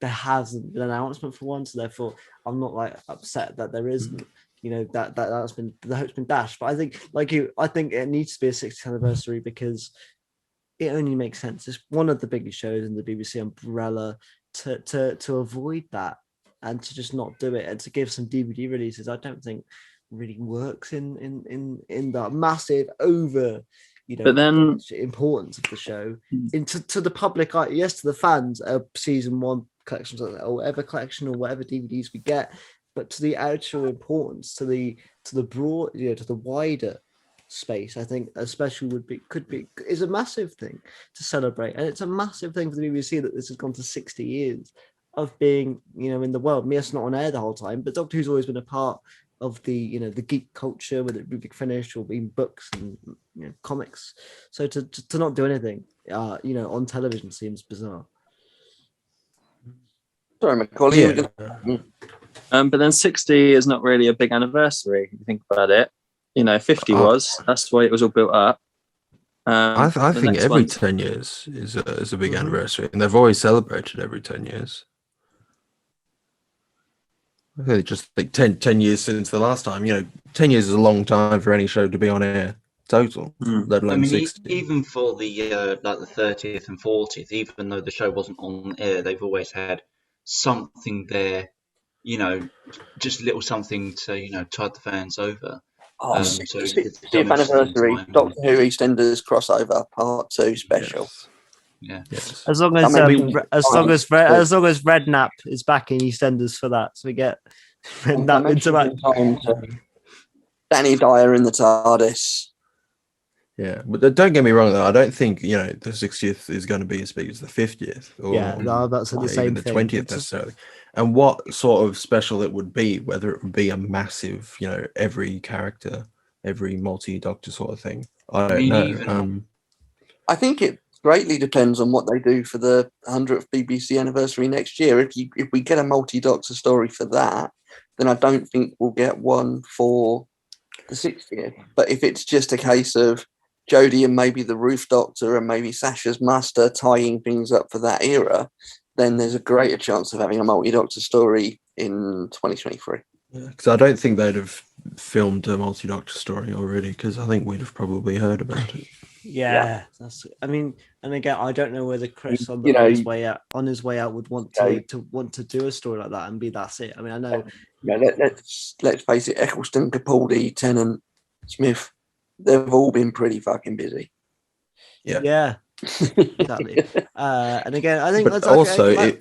hasn't been an announcement for one, so therefore I'm not like upset that there isn't. You know, that's been the hope's been dashed. But I think, I think it needs to be a 60th anniversary because it only makes sense. It's one of the biggest shows in the BBC umbrella to avoid that and to just not do it and to give some DVD releases. I don't think really works in the massive over, but then importance of the show to the public. Yes, to the fans, season 1 collections or whatever collection or whatever DVDs we get, but to the actual importance, to the broad, to the wider space, I think a special is a massive thing to celebrate, and it's a massive thing for the BBC that this has gone to 60 years of being, in the world. Yes, not on air the whole time, but Doctor Who's always been a part of the the geek culture, whether it be Big Finish or being books and comics. So to not do anything on television seems bizarre. Sorry, Macaulay. Yeah. But then 60 is not really a big anniversary if you think about it. 50 was. That's why it was all built up. I think every 10 years is a big anniversary, and they've always celebrated every 10 years. I think just like 10 years since the last time. 10 years is a long time for any show to be on air total, let alone 60. Even for the like the 30th and 40th, even though the show wasn't on air, they've always had something there, just a little something to tide the fans over. 60th anniversary Doctor Who EastEnders crossover part 2 special. Yes. As long as Redknapp is back in EastEnders for that, so we get Redknapp into that. Danny Dyer in the TARDIS. Yeah, but don't get me wrong though. I don't think the 60th is going to be as big as the 50th. Or, that's the same even the thing. 20th necessarily. And what sort of special it would be, whether it would be a massive, every character, every multi-Doctor sort of thing. I don't know. I think it greatly depends on what they do for the 100th BBC anniversary next year. If we get a multi-Doctor story for that, then I don't think we'll get one for the 60th. But if it's just a case of Jodie and maybe the Roof Doctor and maybe Sasha's Master tying things up for that era, then there's a greater chance of having a multi-Doctor story in 2023. Because I don't think they'd have filmed a multi-Doctor story already, because I think we'd have probably heard about it. Yeah. And again, I don't know whether Chris on his way out would want to do a story like that and be that's it. I mean, I know. Let's face it, Eccleston, Capaldi, Tennant, Smith, they've all been pretty fucking busy. Yeah. Exactly. And again, I think that's also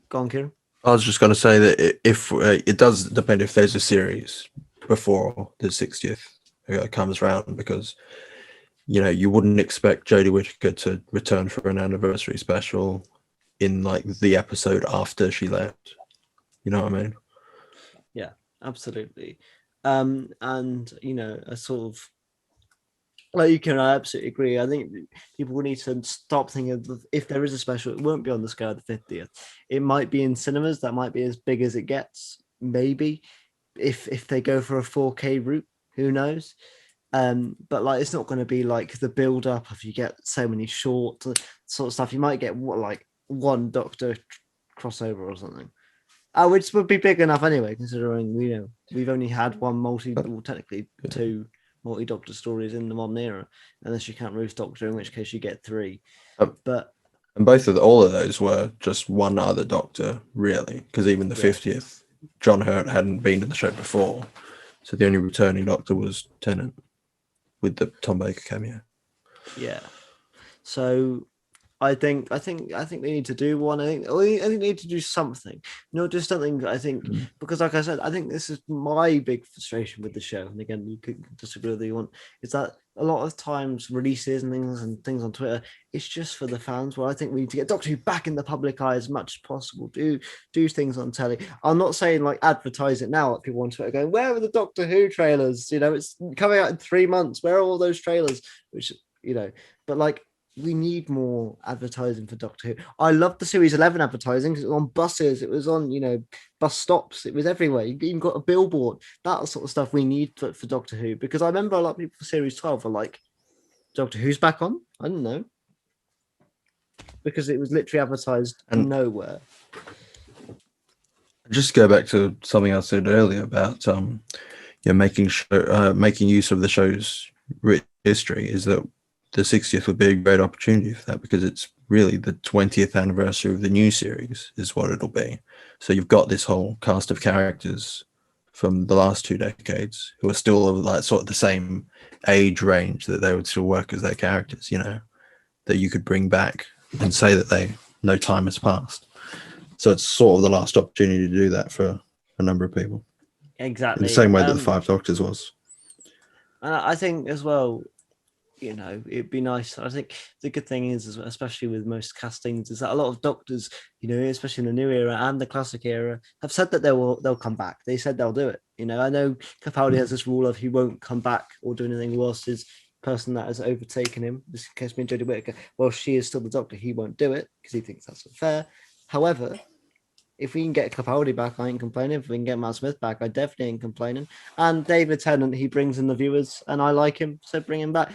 go on, Kieran. I was just going to say that if it does depend if there's a series before the 60th comes round, because you wouldn't expect Jodie Whittaker to return for an anniversary special in like the episode after she left. You know what I mean? Yeah, absolutely. And a sort of like you can, I absolutely agree. I think people need to stop thinking of, if there is a special, it won't be on the scale of the 50th. It might be in cinemas. That might be as big as it gets. Maybe if they go for a 4K route, who knows? But like it's not going to be like the build up if you get so many short sort of stuff. You might get one Doctor crossover or something. Which would be big enough anyway, considering we've only had technically two multi-Doctor stories in the modern era, unless you count Ruth Doctor, in which case you get three. But And all of those were just one other Doctor, really, because even the 50th, John Hurt hadn't been in the show before, so the only returning Doctor was Tennant with the Tom Baker cameo. Yeah, so I think they need to do one. I think they need to do something, not just something. I think because, like I said, I think this is my big frustration with the show. And again, you could disagree with you want, is that a lot of times releases and things on Twitter, it's just for the fans. Well, I think we need to get Doctor Who back in the public eye as much as possible. Do things on telly. I'm not saying like advertise it now, like people on Twitter going, where are the Doctor Who trailers? It's coming out in 3 months. Where are all those trailers? Which but like. We need more advertising for Doctor Who. I love the Series 11 advertising because it was on buses, it was on, bus stops, it was everywhere. You even got a billboard, that sort of stuff we need for Doctor Who. Because I remember a lot of people for Series 12 were like, Doctor Who's back on? I don't know. Because it was literally advertised nowhere. Just go back to something I said earlier about making use of the show's rich history, is that the 60th would be a great opportunity for that, because it's really the 20th anniversary of the new series is what it'll be. So you've got this whole cast of characters from the last 2 decades who are still of like sort of the same age range that they would still work as their characters, that you could bring back and say that no time has passed. So it's sort of the last opportunity to do that for a number of people. Exactly. In the same way that the Five Doctors was. And I think as well, it'd be nice. I think the good thing is, especially with most castings, is that a lot of Doctors, especially in the new era and the classic era, have said that they'll come back. They said they'll do it. I know Capaldi has this rule of he won't come back or do anything whilst his person that has overtaken him, this case being Jodie Whittaker, well, she is still the Doctor, he won't do it because he thinks that's unfair. However, if we can get Capaldi back, I ain't complaining. If we can get Matt Smith back, I definitely ain't complaining. And David Tennant, he brings in the viewers, and I like him, so bring him back.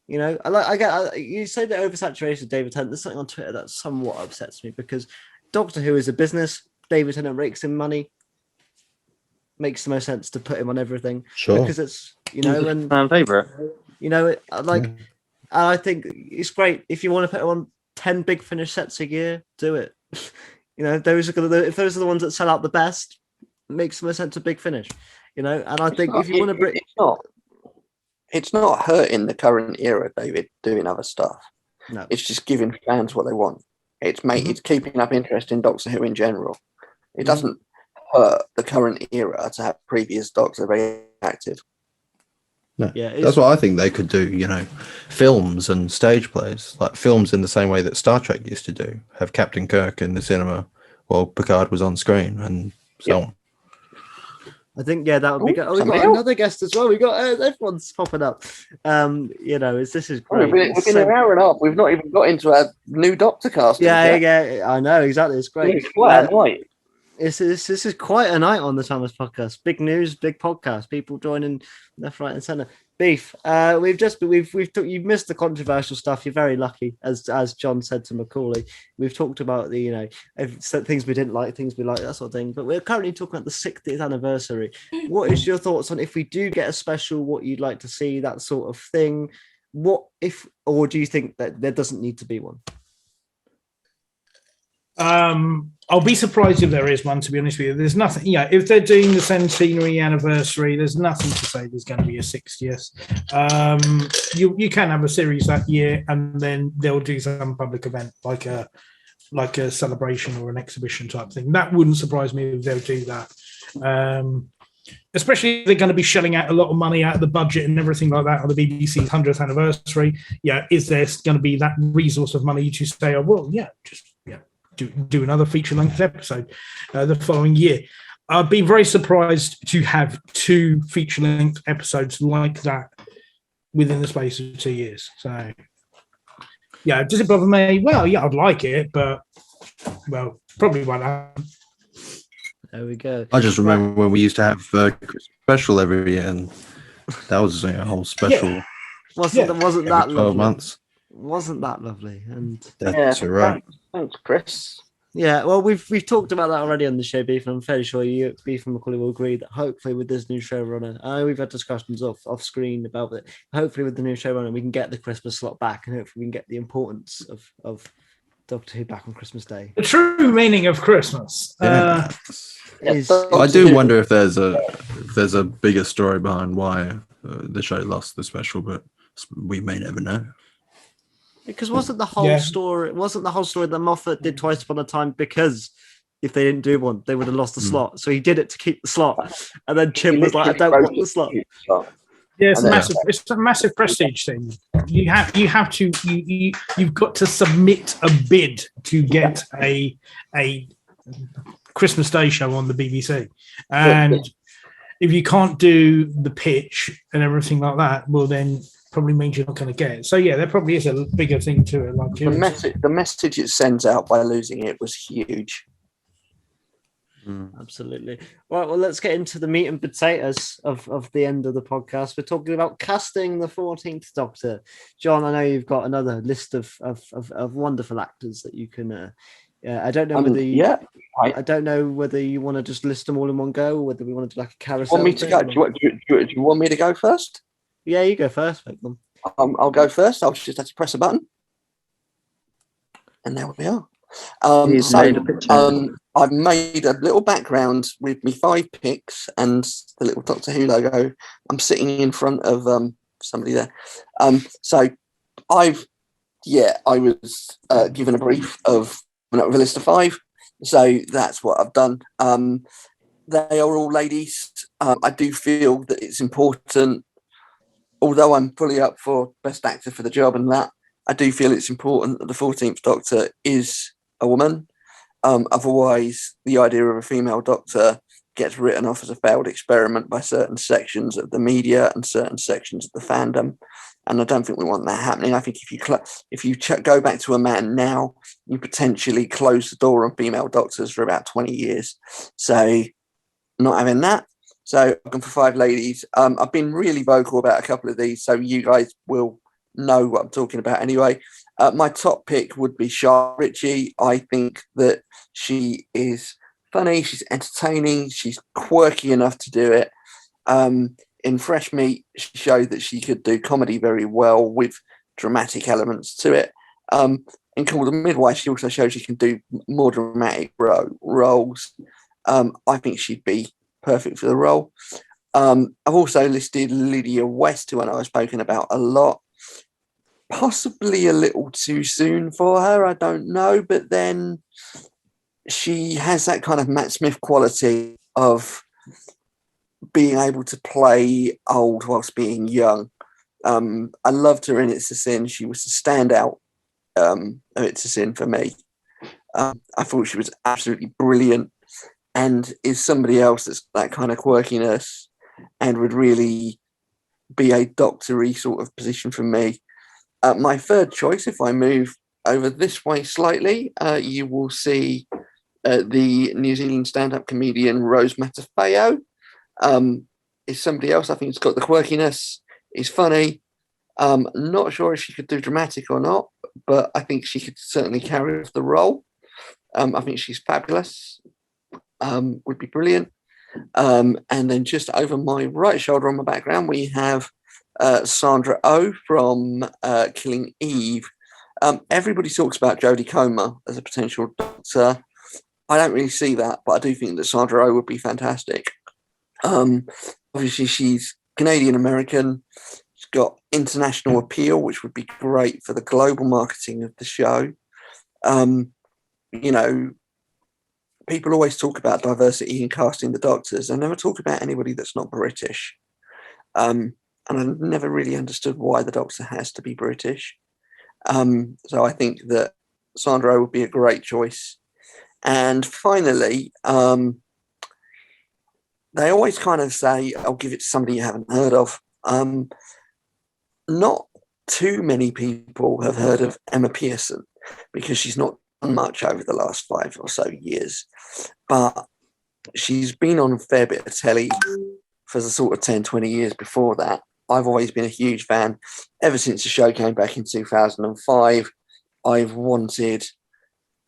You say the oversaturation of David Tennant. There's something on Twitter that somewhat upsets me, because Doctor Who is a business. David Tennant rakes in money. Makes the most sense to put him on everything. Sure. Because it's, and fan favorite. I think it's great if you want to put him on 10 Big Finish sets a year. Do it. If those are the ones that sell out the best, it makes the most sense to Big Finish. And I think if you want to bring, it's not hurting the current era, David, doing other stuff. No, it's just giving fans what they want. It's it's keeping up interest in Doctor Who in general. It doesn't hurt the current era to have previous Doctors very active. No, that's what I think they could do. Films and stage plays, like films in the same way that Star Trek used to do. Have Captain Kirk in the cinema while Picard was on screen, and so on. I think that would be good. We got another guest as well. We got everyone's popping up. This is great. We've been an hour and a half. We've not even got into our new Doctor cast. Yeah, I know exactly. It's great. It's quite a night. This is quite a night on the Thomas podcast. Big news, big podcast. People joining left, right, and centre. Beef. You've missed the controversial stuff. You're very lucky, as John said to Macaulay. We've talked about the things we didn't like, things we like, that sort of thing. But we're currently talking about the 60th anniversary. What is your thoughts on if we do get a special? What you'd like to see, that sort of thing? Or do you think that there doesn't need to be one? I'll be surprised if there is one, to be honest with you. There's nothing, if they're doing the centenary anniversary, there's nothing to say there's going to be a 60th. You can have a series that year, and then they'll do some public event like a celebration or an exhibition type thing. That wouldn't surprise me if they'll do that. Especially if they're going to be shelling out a lot of money out of the budget and everything like that on the BBC's 100th anniversary. Is there going to be that resource of money to say, do another feature-length episode the following year? I'd be very surprised to have 2 feature-length episodes like that within the space of 2 years. So, does it bother me? Well, I'd like it, but, probably won't happen. There we go. I just remember when we used to have a special every year, and that was a whole special. Wasn't that 12 lovely? months. Wasn't that lovely? And that's right. Thanks, Chris. Yeah, well, we've talked about that already on the show, Beef, and I'm fairly sure you, Beef and Macaulay, will agree that hopefully with this new showrunner, I know we've had discussions off screen about it. Hopefully with the new showrunner, we can get the Christmas slot back, and hopefully we can get the importance of Doctor Who back on Christmas Day. The true meaning of Christmas. Yeah. Is I do wonder if there's a bigger story behind why the show lost the special, but we may never know. because wasn't the whole story that Moffat did Twice Upon a Time because if they didn't do one, they would have lost the slot. So he did it to keep the slot, and then Chib was like, "I don't want the slot." Yeah, it's massive. It's a massive prestige thing. You've got to submit a bid to get a Christmas Day show on the BBC, and if you can't do the pitch and everything like that, well, then probably means you're not going to get it. So yeah, there probably is a bigger thing to it. Like the message it sends out by losing it was huge. Absolutely. Right, well, let's get into the meat and potatoes of the end of the podcast. We're talking about casting the 14th Doctor. John, I know you've got another list of wonderful actors that you can. I don't know whether I don't know whether you want to just list them all in one go, or whether we want to do like a carousel. Want me to go? Do you want me to go first? Yeah, you go first. I'll go first. I'll just have to press a button, and there we are. I've made a little background with me 5 picks and the little Doctor Who logo. I'm sitting in front of somebody there. So I was given a brief of a list of 5. So that's what I've done. They are all ladies. I do feel that it's important, although I'm fully up for Best Actor for the job and that, I do feel it's important that the 14th Doctor is a woman. Otherwise, the idea of a female Doctor gets written off as a failed experiment by certain sections of the media and certain sections of the fandom. And I don't think we want that happening. I think if you go back to a man now, you potentially close the door on female Doctors for about 20 years. So not having that. So I've gone for 5 ladies. I've been really vocal about a couple of these, so you guys will know what I'm talking about anyway. My top pick would be Charlotte Ritchie. I think that she is funny, she's entertaining, she's quirky enough to do it. In Fresh Meat, she showed that she could do comedy very well with dramatic elements to it. In Call the Midwife, she also showed she can do more dramatic roles. I think she'd be perfect for the role. I've also listed Lydia West, who I know I've spoken about a lot. Possibly a little too soon for her, I don't know, but then she has that kind of Matt Smith quality of being able to play old whilst being young. I loved her in It's a Sin. She was the standout of It's a Sin for me. I thought she was absolutely brilliant and is somebody else that's that kind of quirkiness and would really be a doctor-y sort of position for me. My third choice, if I move over this way slightly, you will see the New Zealand stand-up comedian Rose Matafeo. Is somebody else. I think it's got the quirkiness. Is funny. Not sure if she could do dramatic or not, but I think she could certainly carry off the role. I think she's fabulous. Would be brilliant. And then just over my right shoulder on my background, we have Sandra Oh from Killing Eve. Everybody talks about Jodie Comer as a potential Doctor. I don't really see that, but I do think that Sandra Oh would be fantastic. Obviously, she's Canadian-American. She's got international appeal, which would be great for the global marketing of the show. People always talk about diversity in casting the Doctors. They never talk about anybody that's not British. And I never really understood why the Doctor has to be British. So I think that Sandra Oh would be a great choice. And finally, they always kind of say, I'll give it to somebody you haven't heard of. Not too many people have heard of Emma Pearson because she's not done much over the last 5 or so years. But she's been on a fair bit of telly for the sort of 10, 20 years before that. I've always been a huge fan. Ever since the show came back in 2005, I've wanted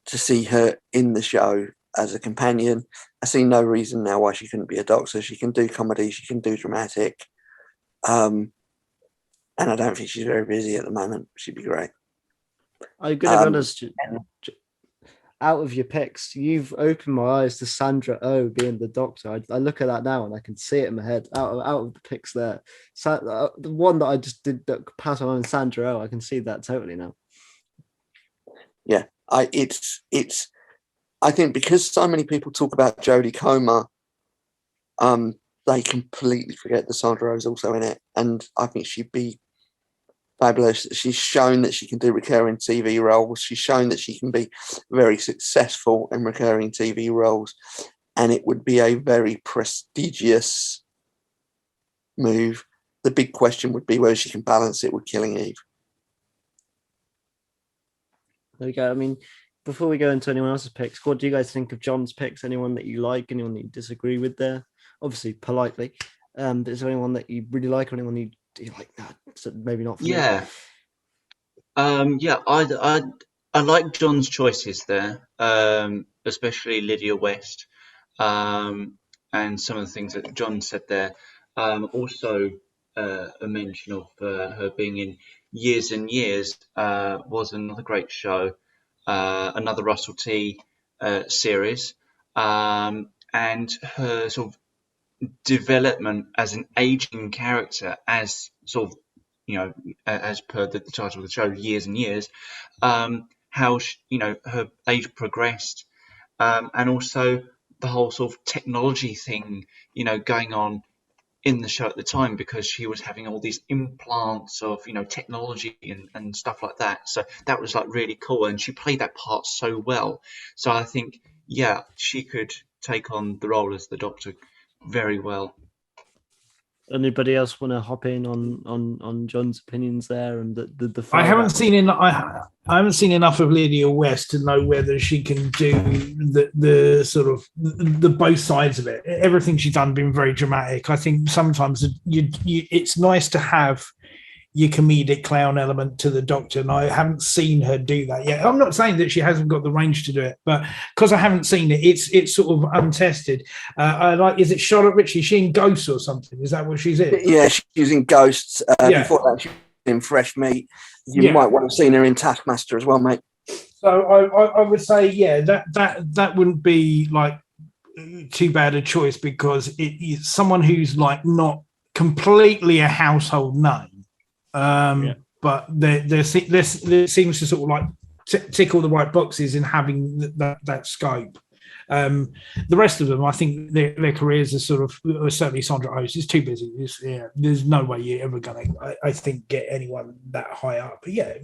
to see her in the show as a companion. I see no reason now why she couldn't be a doctor. She can do comedy, she can do dramatic. And I don't think she's very busy at the moment. She'd be great. I'm going to be honest, out of your picks, you've opened my eyes to Sandra Oh being the Doctor. I look at that now and I can see it in my head. Out of the picks there, the one that I just did pass on Sandra Oh, I can see that totally now. Yeah, I think because so many people talk about Jodie Comer, they completely forget that Sandra Oh is also in it, and I think she'd be fabulous. She's shown that she can do recurring TV roles. She's shown that she can be very successful in recurring TV roles, and it would be a very prestigious move. The big question would be whether she can balance it with Killing Eve. There we go. I mean, before we go into anyone else's picks, what do you guys think of John's picks? Anyone that you like? Anyone that you disagree with there? Obviously, politely. But is there anyone that you really like or anyone you like? Nah, so maybe not for me. Yeah. I like John's choices there, especially Lydia West, and some of the things that John said there. Also, a mention of her being in Years and Years was another great show, another Russell T series, and her sort of development as an aging character, as sort of, as per the title of the show, Years and Years, how her age progressed, and also the whole sort of technology thing, going on in the show at the time, because she was having all these implants of technology and stuff like that. So that was like really cool, and she played that part so well. So I think, yeah, she could take on the role as the Doctor very well. Anybody else want to hop in on John's opinions there and the I haven't seen I haven't seen enough of Lydia West to know whether she can do the sort of the both sides of it. Everything she's done been very dramatic. I think sometimes it's nice to have your comedic clown element to the Doctor, and I haven't seen her do that yet. I'm not saying that she hasn't got the range to do it, but because I haven't seen it, it's sort of untested. Is it Charlotte Ritchie? Is she in Ghosts or something? Is that what she's in? Yeah, she's in Ghosts. Before that, she was in Fresh Meat. You might want to have seen her in Taskmaster as well, mate. So I would say, yeah, that wouldn't be like too bad a choice, because it's someone who's like not completely a household name. But there seems to sort of like tick all the right boxes in having that scope. The rest of them, I think their careers are sort of, certainly Sandra Oh is too busy. There's no way you're ever going to, I think, get anyone that high up. But yeah,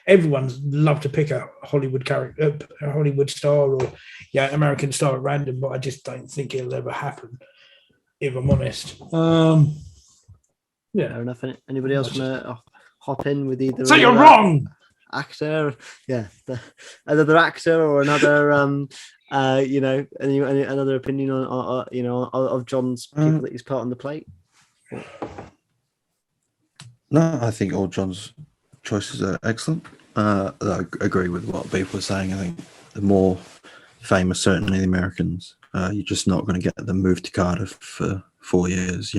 everyone's love to pick a Hollywood character, a Hollywood star, or American star at random, but I just don't think it'll ever happen, if I'm honest. Fair enough. Anybody else want to hop in with either? So you're wrong. Actor, another actor or another, another opinion on of John's people that he's put on the plate. No, I think all John's choices are excellent. I agree with what people were saying. I think the more famous, certainly the Americans, you're just not going to get them moved to Cardiff for 4 years,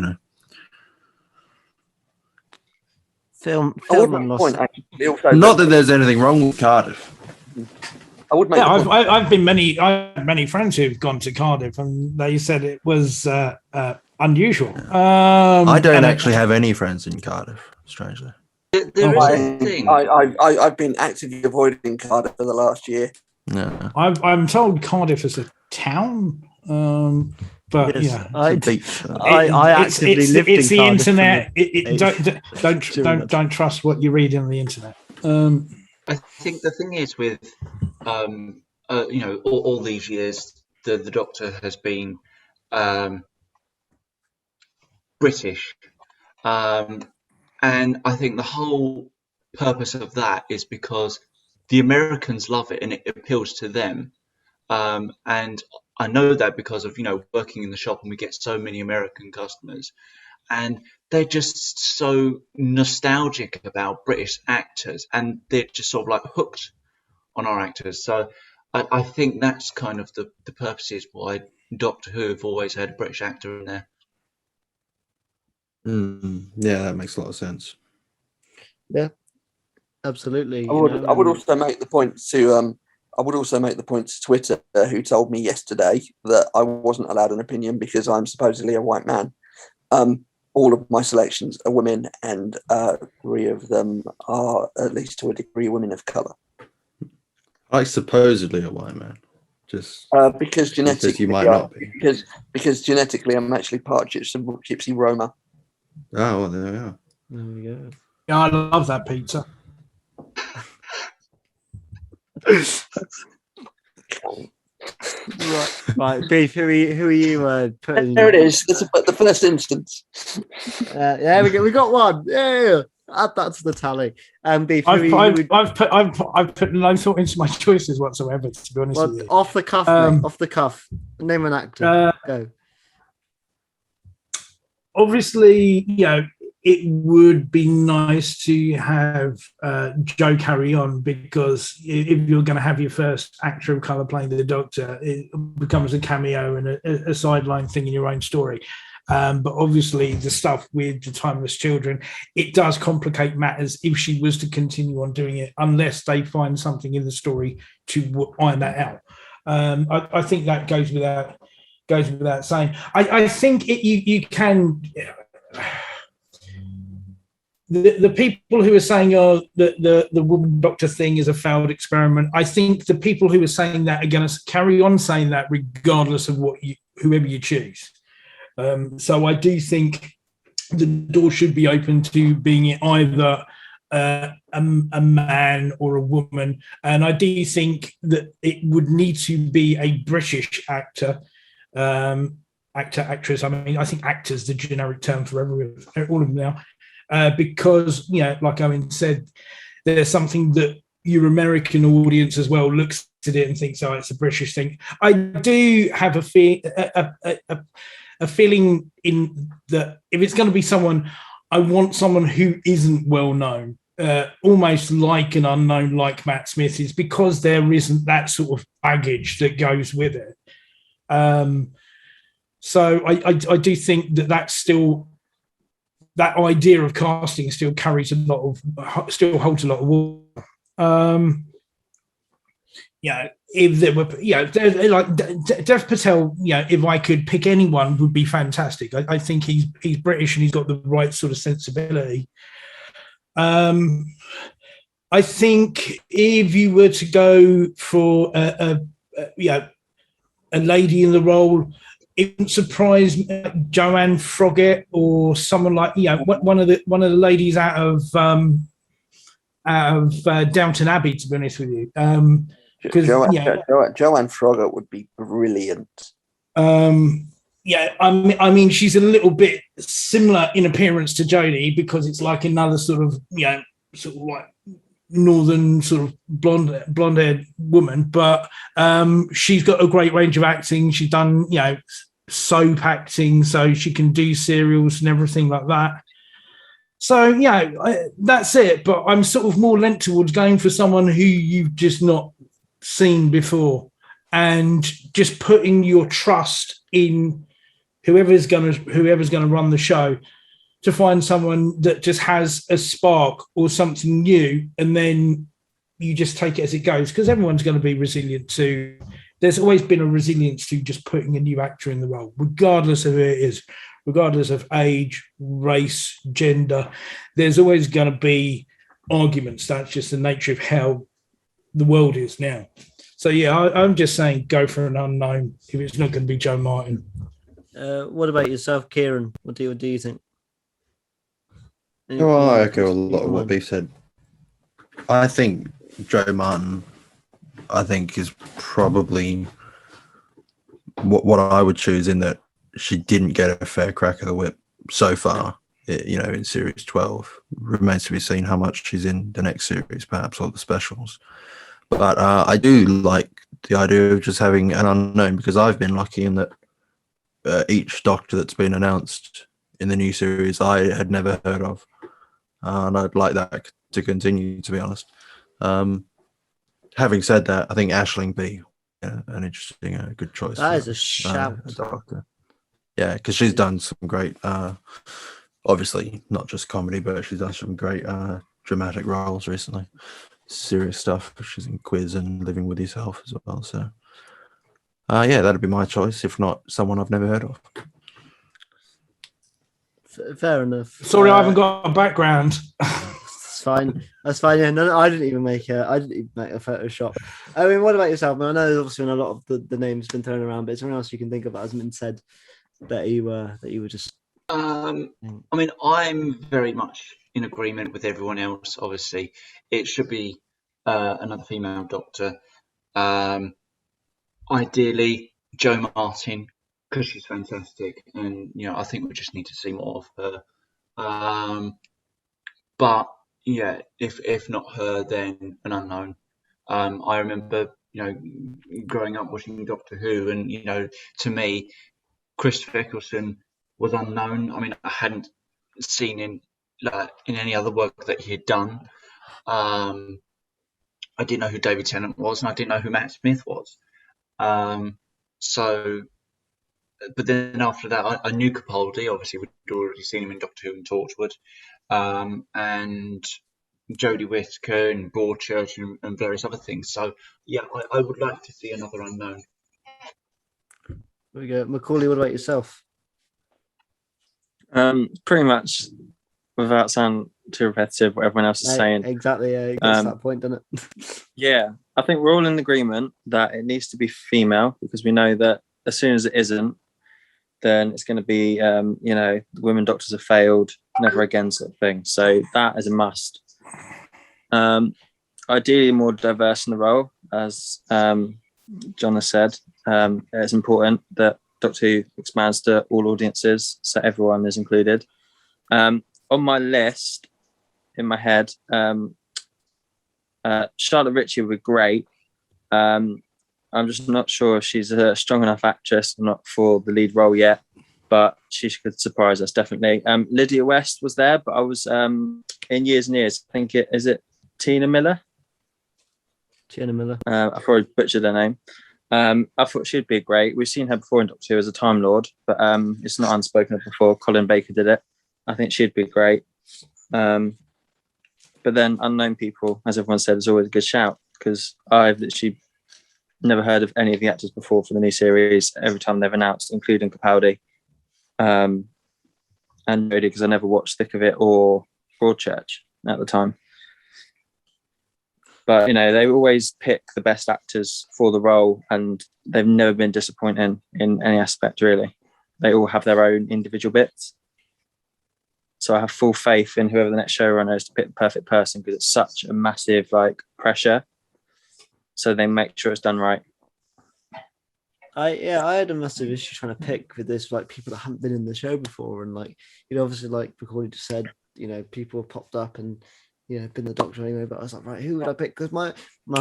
Film point, actually, also, Not that there's anything wrong with Cardiff. I would make. I've many friends who've gone to Cardiff, and they said it was unusual. I don't actually have any friends in Cardiff, strangely. There is a thing. I've been actively avoiding Cardiff for the last year. No. I'm told Cardiff is a town. But yes, yeah, I actively lived in It's the Cardiff internet. Don't trust what you read on the internet. I think the thing is with all these years, the Doctor has been British, and I think the whole purpose of that is because the Americans love it and it appeals to them, and I know that because of working in the shop, and we get so many American customers, and they're just so nostalgic about British actors, and they're just sort of like hooked on our actors. So I think that's kind of the purposes why Doctor Who have always had a British actor in there. Yeah, that makes a lot of sense. Yeah, absolutely. I would also make the point to Twitter, who told me yesterday that I wasn't allowed an opinion because I'm supposedly a white man. All of my selections are women, and 3 of them are, at least to a degree, women of colour. Like supposedly a white man, just because genetically you might not be. Because genetically I'm actually part Gypsy Roma. Oh, well, there we are. There we go. Yeah, I love that pizza. Right, Beef. Who are you putting? There it is. That's the first instance. Yeah, we got one. Yeah, add that to the tally. Beef. I've put no thought into my choices whatsoever. To be honest with you, off the cuff, mate, off the cuff. Name an actor. Go. Obviously, it would be nice to have Joe carry on, because if you're going to have your first actor of colour playing the Doctor, it becomes a cameo and a sideline thing in your own story. But obviously, the stuff with the Timeless Children, it does complicate matters if she was to continue on doing it, unless they find something in the story to iron that out. I think that goes without saying. I think you can. The people who are saying the woman doctor thing is a failed experiment, I think the people who are saying that are going to carry on saying that regardless of whoever you choose. So I do think the door should be open to being either a man or a woman, and I do think that it would need to be a British actor. Actress. I mean, I think actor's the generic term for all of them now. Because, like Owen said, there's something that your American audience as well looks at it and thinks, oh, it's a British thing. I do have a feeling in that if it's going to be someone, I want someone who isn't well known, almost like an unknown, like Matt Smith is, because there isn't that sort of baggage that goes with it. So I do think that still, that idea of casting still holds a lot of water. If there were, like Dev Patel, if I could pick anyone, would be fantastic. I think he's British and he's got the right sort of sensibility. I think if you were to go for a lady in the role, it wouldn't surprise me, Joanne Froggatt or someone like one of the ladies out of Downton Abbey. To be honest with you, Joanne Froggatt would be brilliant. I mean, she's a little bit similar in appearance to Jodie, because it's like another sort of sort of like northern sort of blonde-haired woman, but she's got a great range of acting. She's done soap acting, so she can do serials and everything like that. So that's it. But I'm sort of more lent towards going for someone who you've just not seen before, and just putting your trust in whoever's going to run the show, to find someone that just has a spark or something new, and then you just take it as it goes, because everyone's going to be resilient to. There's always been a resilience to just putting a new actor in the role, regardless of who it is, regardless of age, race, gender. There's always going to be arguments. That's just the nature of how the world is now. So I'm just saying, go for an unknown if it's not going to be Joe Martin. What about yourself, Kieran? What do you think? Well, I echo a lot of what Beef said. I think Joe Martin, is probably what I would choose, in that she didn't get a fair crack of the whip so far, in series 12. Remains to be seen how much she's in the next series, perhaps, or the specials. But I do like the idea of just having an unknown, because I've been lucky in that each Doctor that's been announced in the new series I had never heard of. And I'd like that to continue, to be honest. Having said that, I think Aisling B, an interesting, good choice. That for, is a shout. a doctor. Yeah, because she's done some great, obviously not just comedy, but she's done some great dramatic roles recently. Serious stuff. She's in Quiz and Living with Yourself as well. So, yeah, that'd be my choice. If not, someone I've never heard of. Fair enough. Sorry, I haven't got a background. It's fine. That's fine. Yeah, no, I didn't even make a Photoshop. I mean, what about yourself? I know obviously when a lot of the names been thrown around, but is there anything else you can think of that hasn't been said that you were just? I mean, I'm very much in agreement with everyone else. Obviously, it should be another female doctor. Ideally, Jo Martin, because she's fantastic, and I think we just need to see more of her. But yeah, if not her, then an unknown. I remember, growing up watching Doctor Who, and to me, Christopher Eccleston was unknown. I mean, I hadn't seen him in any other work that he had done. I didn't know who David Tennant was, and I didn't know who Matt Smith was. But then after that, I knew Capaldi. Obviously, we'd already seen him in Doctor Who and Torchwood, and Jodie Whittaker and Broadchurch and various other things. So yeah, I would like to see another unknown. There we go. Macaulay, what about yourself? Pretty much, without sounding too repetitive, what everyone else is saying. Exactly. Yeah, it gets to that point, doesn't it? Yeah, I think we're all in agreement that it needs to be female, because we know that as soon as it isn't, then it's going to be, women doctors have failed, never again sort of thing. So that is a must. Ideally, more diverse in the role, as John has said. It's important that Doctor Who expands to all audiences, so everyone is included. On my list, in my head, Charlotte Ritchie would be great. I'm just not sure if she's a strong enough actress, not for the lead role yet, but she could surprise us, definitely. Lydia West was there, but I was in Years and Years. I think is it Tina Miller? Tina Miller. I probably butchered her name. I thought she'd be great. We've seen her before in Doctor Who as a Time Lord, but it's not unspoken of before. Colin Baker did it. I think she'd be great. But then unknown people, as everyone said, is always a good shout, because I've literally never heard of any of the actors before for the new series every time they've announced, including Capaldi and Jodie, because I never watched Thick of It or Broadchurch at the time. But, they always pick the best actors for the role, and they've never been disappointing in any aspect, really. They all have their own individual bits. So I have full faith in whoever the next showrunner is to pick the perfect person, because it's such a massive, pressure. So they make sure it's done right. I had a massive issue trying to pick with this, people that haven't been in the show before, and obviously, like Macaulay just said, people have popped up and been the Doctor anyway. But I was like, right, who would I pick? Because my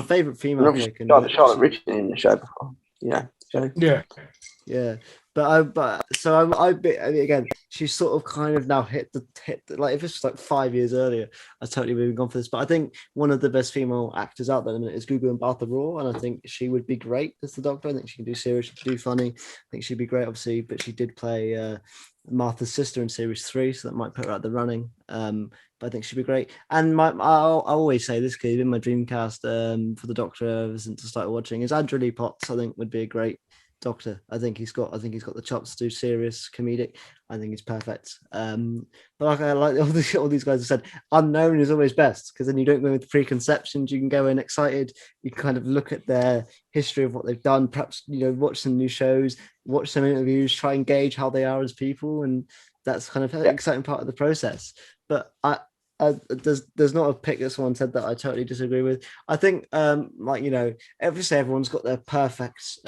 favorite female pick, Charlotte Ritchie in the show before, Yeah. But again, she's sort of kind of now hit the if this was 5 years earlier, I totally would have gone for this. But I think one of the best female actors out there at the minute is Gugu Mbatha Raw, and I think she would be great as the Doctor. I think she can do serious, she can do funny. I think she'd be great, obviously, but she did play Martha's sister in series 3, so that might put her out the running. But I think she'd be great. And I always say this, because in my Dreamcast for the Doctor ever since I started watching, is Andrew Lee Potts. I think would be a great Doctor. I think he's got the chops to do serious comedic. I think he's perfect. But I like all these guys have said, unknown is always best, because then you don't go with preconceptions. You can go in excited. You can kind of look at their history of what they've done. Perhaps watch some new shows, watch some interviews, try and gauge how they are as people, and that's kind of an exciting part of the process. But there's not a pick that someone said that I totally disagree with. I think obviously everyone's got their perfect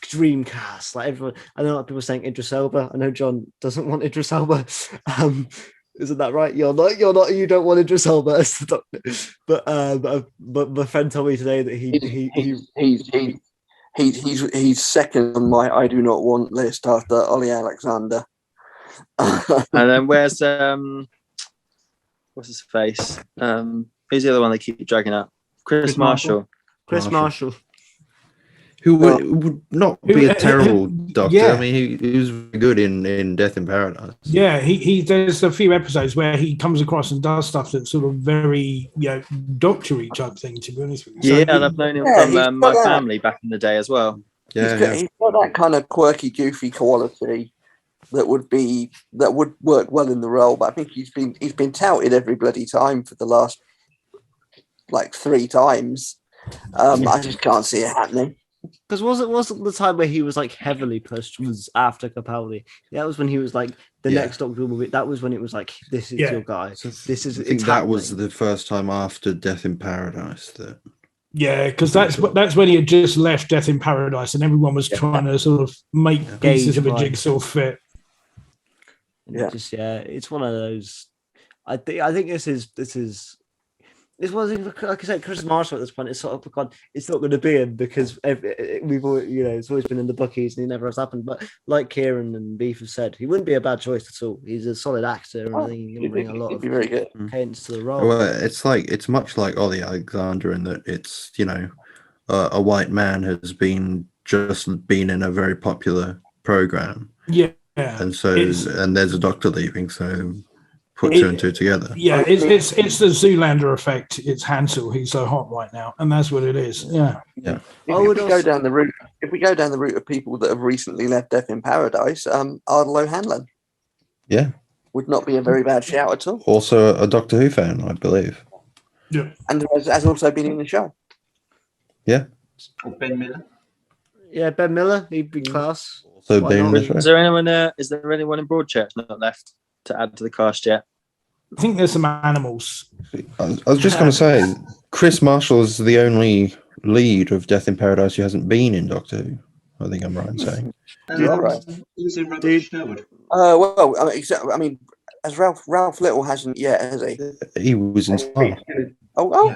dream cast. Like everyone, I know a lot of people saying Idris Elba. I know John doesn't want Idris Elba. Isn't that right? You don't want Idris Elba as the Doctor. But my friend told me today that he's second on my I do not want list after Ollie Alexander. And then where's what's his face? Who's the other one they keep dragging up? Chris Marshall. Chris Marshall. Who would not be a terrible doctor. Yeah. I mean, he was very good in Death in Paradise. Yeah, he there's a few episodes where he comes across and does stuff that's sort of very, doctory type thing, to be honest with you. So Yeah, and I've known him he's got from My that. Family back in the day as well. Yeah, He's got that kind of quirky, goofy quality that would work well in the role. But I think he's been touted every bloody time for the last 3 times. I just can't see it happening. Because wasn't the time where he was like heavily pushed was after Capaldi? That was when he was like the next Doctor Who movie. That was when it was like, this is your guy. This is. I think that was the first time after Death in Paradise that. Yeah, because that's when he had just left Death in Paradise, and everyone was trying to sort of make pieces of a jigsaw fit. Yeah, it's one of those. I think this is. It's one of the things, like I said, Chris Marshall at this point is sort of gone, it's not going to be him because we've always, it's always been in the bookies and he never has happened. But like Kieran and Beef have said, he wouldn't be a bad choice at all. He's a solid actor and I think he can bring a lot of very good cadence to the role. Well, it's much like Ollie Alexander in that it's a white man has just been in a very popular program. Yeah, and so and there's a doctor leaving, so. Put 2 and 2 together. Yeah, it's the Zoolander effect. It's Hansel. He's so hot right now, and that's what it is. Yeah. Yeah. If we go down the route of people that have recently left Death in Paradise, Ardal O'Hanlon. Yeah. Would not be a very bad shout at all. Also a Doctor Who fan, I believe. Yeah. And has also been in the show. Yeah. Or Ben Miller. Yeah, Ben Miller. He'd be class. So Ben Miller. Is there anyone in Broadchurch not left to add to the cast yet? I think there's some animals. I was just going to say, Chris Marshall is the only lead of Death in Paradise who hasn't been in Doctor Who. I think I'm right in saying. Right. He was in Robert Sherwood. I mean, as Ralph Little hasn't yet, has he? He was in Star. Oh,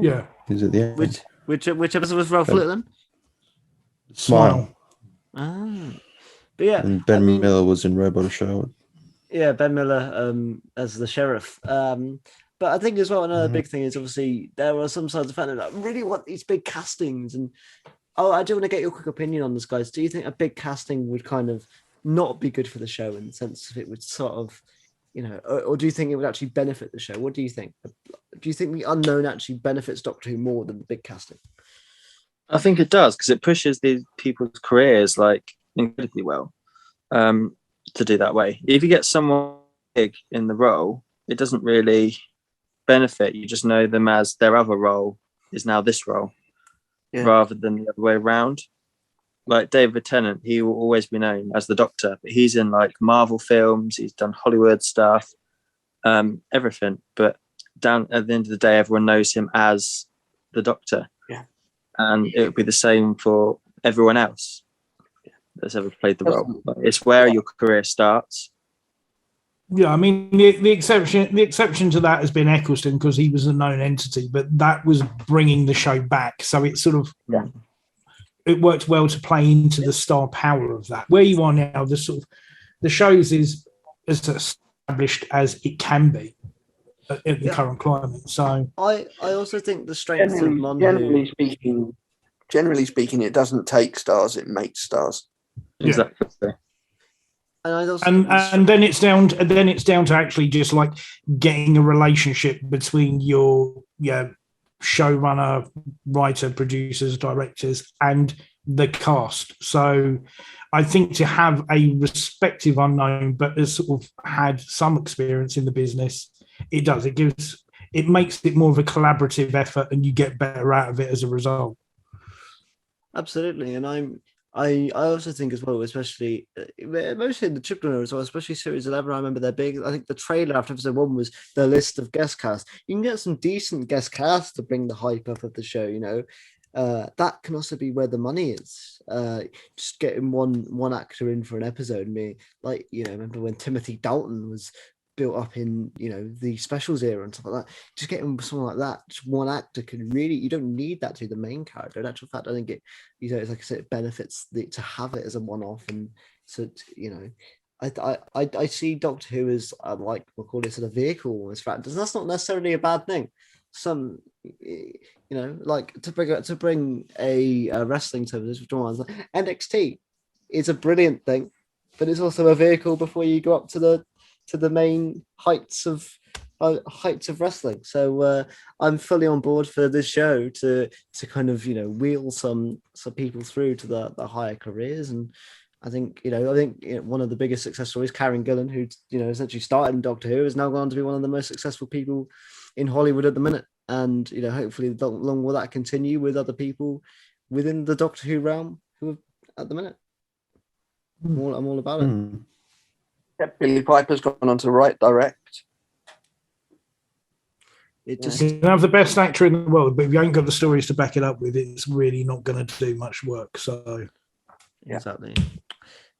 yeah. He was at the end. Which episode was Ralph Little then? Smile. Ah, but yeah. And Ben Miller was in Robot Sherwood. Yeah, Ben Miller as the sheriff. But I think as well another big thing is obviously there are some sides of the fact that I really want these big castings. And I do want to get your quick opinion on this, guys. Do you think a big casting would kind of not be good for the show in the sense of it would sort of, or do you think it would actually benefit the show? What do you think? Do you think the unknown actually benefits Doctor Who more than the big casting? I think it does because it pushes these people's careers incredibly well. To do that way. If you get someone big in the role, it doesn't really benefit. You just know them as their other role is now this role, rather than the other way around. Like David Tennant, he will always be known as the Doctor, but he's in Marvel films, he's done Hollywood stuff, everything. But down at the end of the day, everyone knows him as the Doctor. Yeah. And it would be the same for everyone else that's ever played the role. It's where your career starts. Yeah, I mean the exception to that has been Eccleston because he was a known entity, but that was bringing the show back. So it sort of it worked well to play into the star power of that. Where you are now, the shows is as established as it can be in the current climate. So I also think the strength of generally speaking, it doesn't take stars; it makes stars. Exactly. And then it's down to actually just getting a relationship between your showrunner, writer, producers, directors, and the cast. So I think to have a respective unknown, but has sort of had some experience in the business, it makes it more of a collaborative effort, and you get better out of it as a result. Absolutely, and I also think as well, especially mostly in the Chibnall as well, especially series 11. I remember I think the trailer after episode 1 was the list of guest cast. You can get some decent guest cast to bring the hype up of the show. That can also be where the money is. Just getting one actor in for an episode. Remember when Timothy Dalton was built up in the specials era and stuff like that. Just getting someone like that, just one actor can really, you don't need that to be the main character. In actual fact, I think it, it's like I said, it benefits to have it as a one-off. And so I see Doctor Who as we'll call it sort of vehicle as factors. And that's not necessarily a bad thing. Some like to bring a wrestling service, NXT is a brilliant thing, but it's also a vehicle before you go up to the main heights of wrestling. So I'm fully on board for this show to kind of wheel some people through to the higher careers. And I think one of the biggest success stories, Karen Gillan, who essentially started in Doctor Who, has now gone on to be one of the most successful people in Hollywood at the minute. And hopefully long will that continue with other people within the Doctor Who realm who are at the minute. I'm all about it. Yeah, Billy Piper's gone on to write direct. It just You can have the best actor in the world, but if you ain't got the stories to back it up with, it's really not going to do much work. So exactly.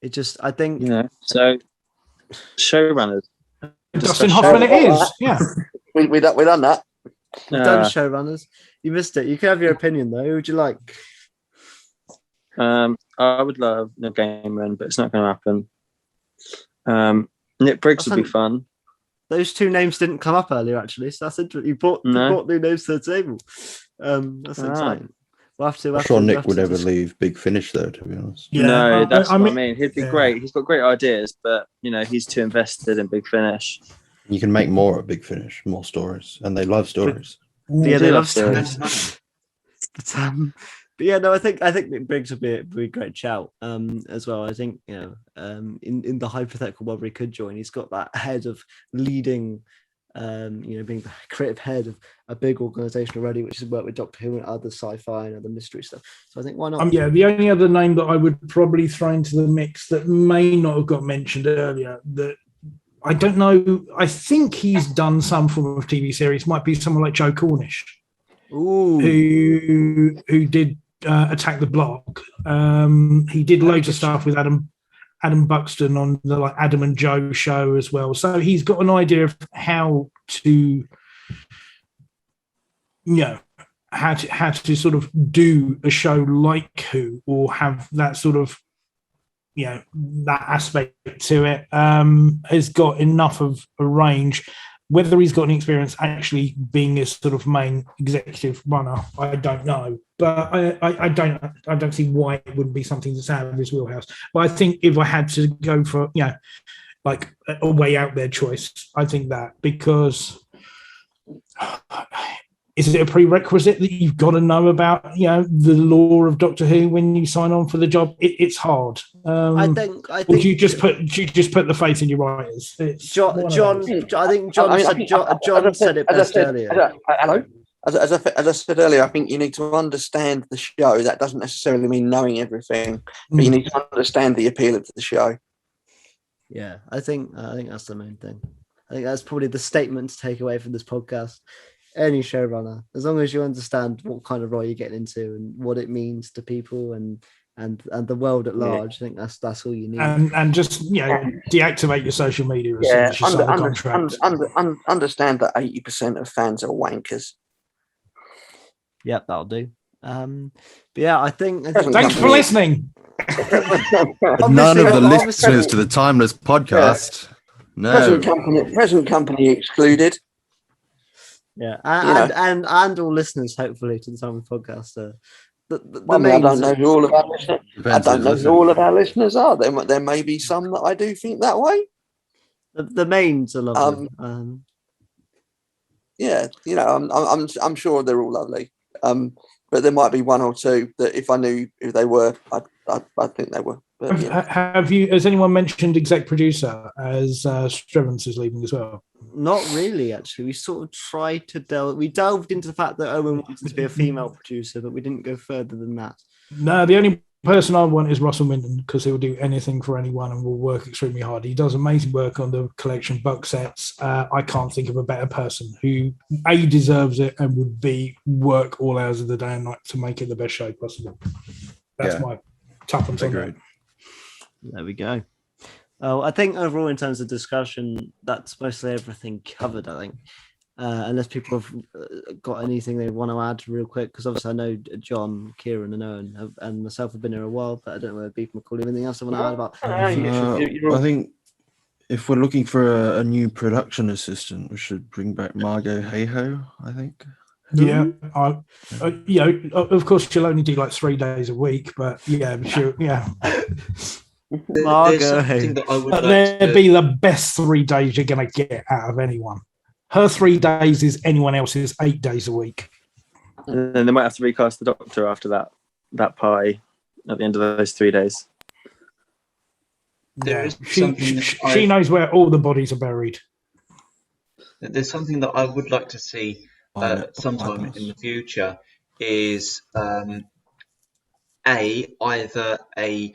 It just, I think, So showrunners. Dustin Hoffman, it is. Yeah, we done that. we've done showrunners. You missed it. You can have your opinion though. Who would you like? I would love the game run, but it's not going to happen. Nick Briggs would be fun. Those two names didn't come up earlier, actually. So that's interesting. You brought new names to the table. That's exciting. We'll have to. I'm sure Nick would ever leave Big Finish, though. To be honest. yeah. No, that's what I mean. He'd be great. He's got great ideas, but he's too invested in Big Finish. You can make more at Big Finish, more stories, and they love stories. Yeah, they love There's stories. money. But yeah, no, I think Nick Briggs would be a great shout as well. I think in the hypothetical world where he could join, he's got that head of leading, being the creative head of a big organization already, which has worked with Doctor Who and other sci-fi and other mystery stuff. So I think why not? The only other name that I would probably throw into the mix that may not have got mentioned earlier, that I don't know, I think he's done some form of TV series, might be someone like Joe Cornish. Ooh. Who did Attack the Block. He did loads of stuff with Adam Buxton on the Adam and Joe show as well. So he's got an idea of how to how to sort of do a show like Who, or have that sort of that aspect to it. Has got enough of a range. Whether he's got any experience actually being a sort of main executive runner, I don't know. But I don't see why it wouldn't be something that's out of his wheelhouse. But I think if I had to go for like a way out there choice, I think that, because is it a prerequisite that you've got to know about the lore of Doctor Who when you sign on for the job? It's hard. I think. Or do you just put the faith in your writers? John. I think John said it best earlier. Hello. As I said earlier, I think you need to understand the show. That doesn't necessarily mean knowing everything, but you need to understand the appeal of the show. Yeah, I think that's the main thing. I think that's probably the statement to take away from this podcast. Any showrunner, as long as you understand what kind of role you're getting into and what it means to people and the world at large, I think that's all you need. And just deactivate your social media as soon as you sign the contract. Understand that 80% of fans are wankers. Yep, that'll do. But yeah, I think Thanks for listening. None of the listeners to the Timeless podcast. No. Present company excluded. Yeah, and all listeners, hopefully, to the Timeless podcast. I don't know who all of our listeners. I don't know who all of our listeners are. There may be some that I do think that way. The mains are lovely. I'm sure they're all lovely. But there might be one or two that if I knew who they were, I'd think they were. But, has anyone mentioned exec producer as Strevens is leaving as well? Not really, actually. We sort of tried to delved into the fact that Owen wanted to be a female producer, but we didn't go further than that. No, the only person I want is Russell Minton, because he'll do anything for anyone and will work extremely hard. He does amazing work on the collection box sets. I can't think of a better person who deserves it and would work all hours of the day and night to make it the best show possible. That's my tuppence on that. There we go. Oh, I think overall, in terms of discussion, that's mostly everything covered, I think. Unless people have got anything they want to add real quick, because obviously I know John, Kieran and Owen and myself have been here a while, but I don't know whether Beef McCall, anything else I want to add about the future? I think if we're looking for a new production assistant, we should bring back Margot Hayhoe, I think. Yeah, of course she'll only do like 3 days a week, but yeah, she'll, yeah. There's something that I would But like they'd to. be the best 3 days you're going to get out of anyone. Her 3 days is anyone else's 8 days a week. And then they might have to recast the Doctor after that pie at the end of those 3 days. There Yeah, is something she knows where all the bodies are buried. There's something that I would like to see sometime in the future is either a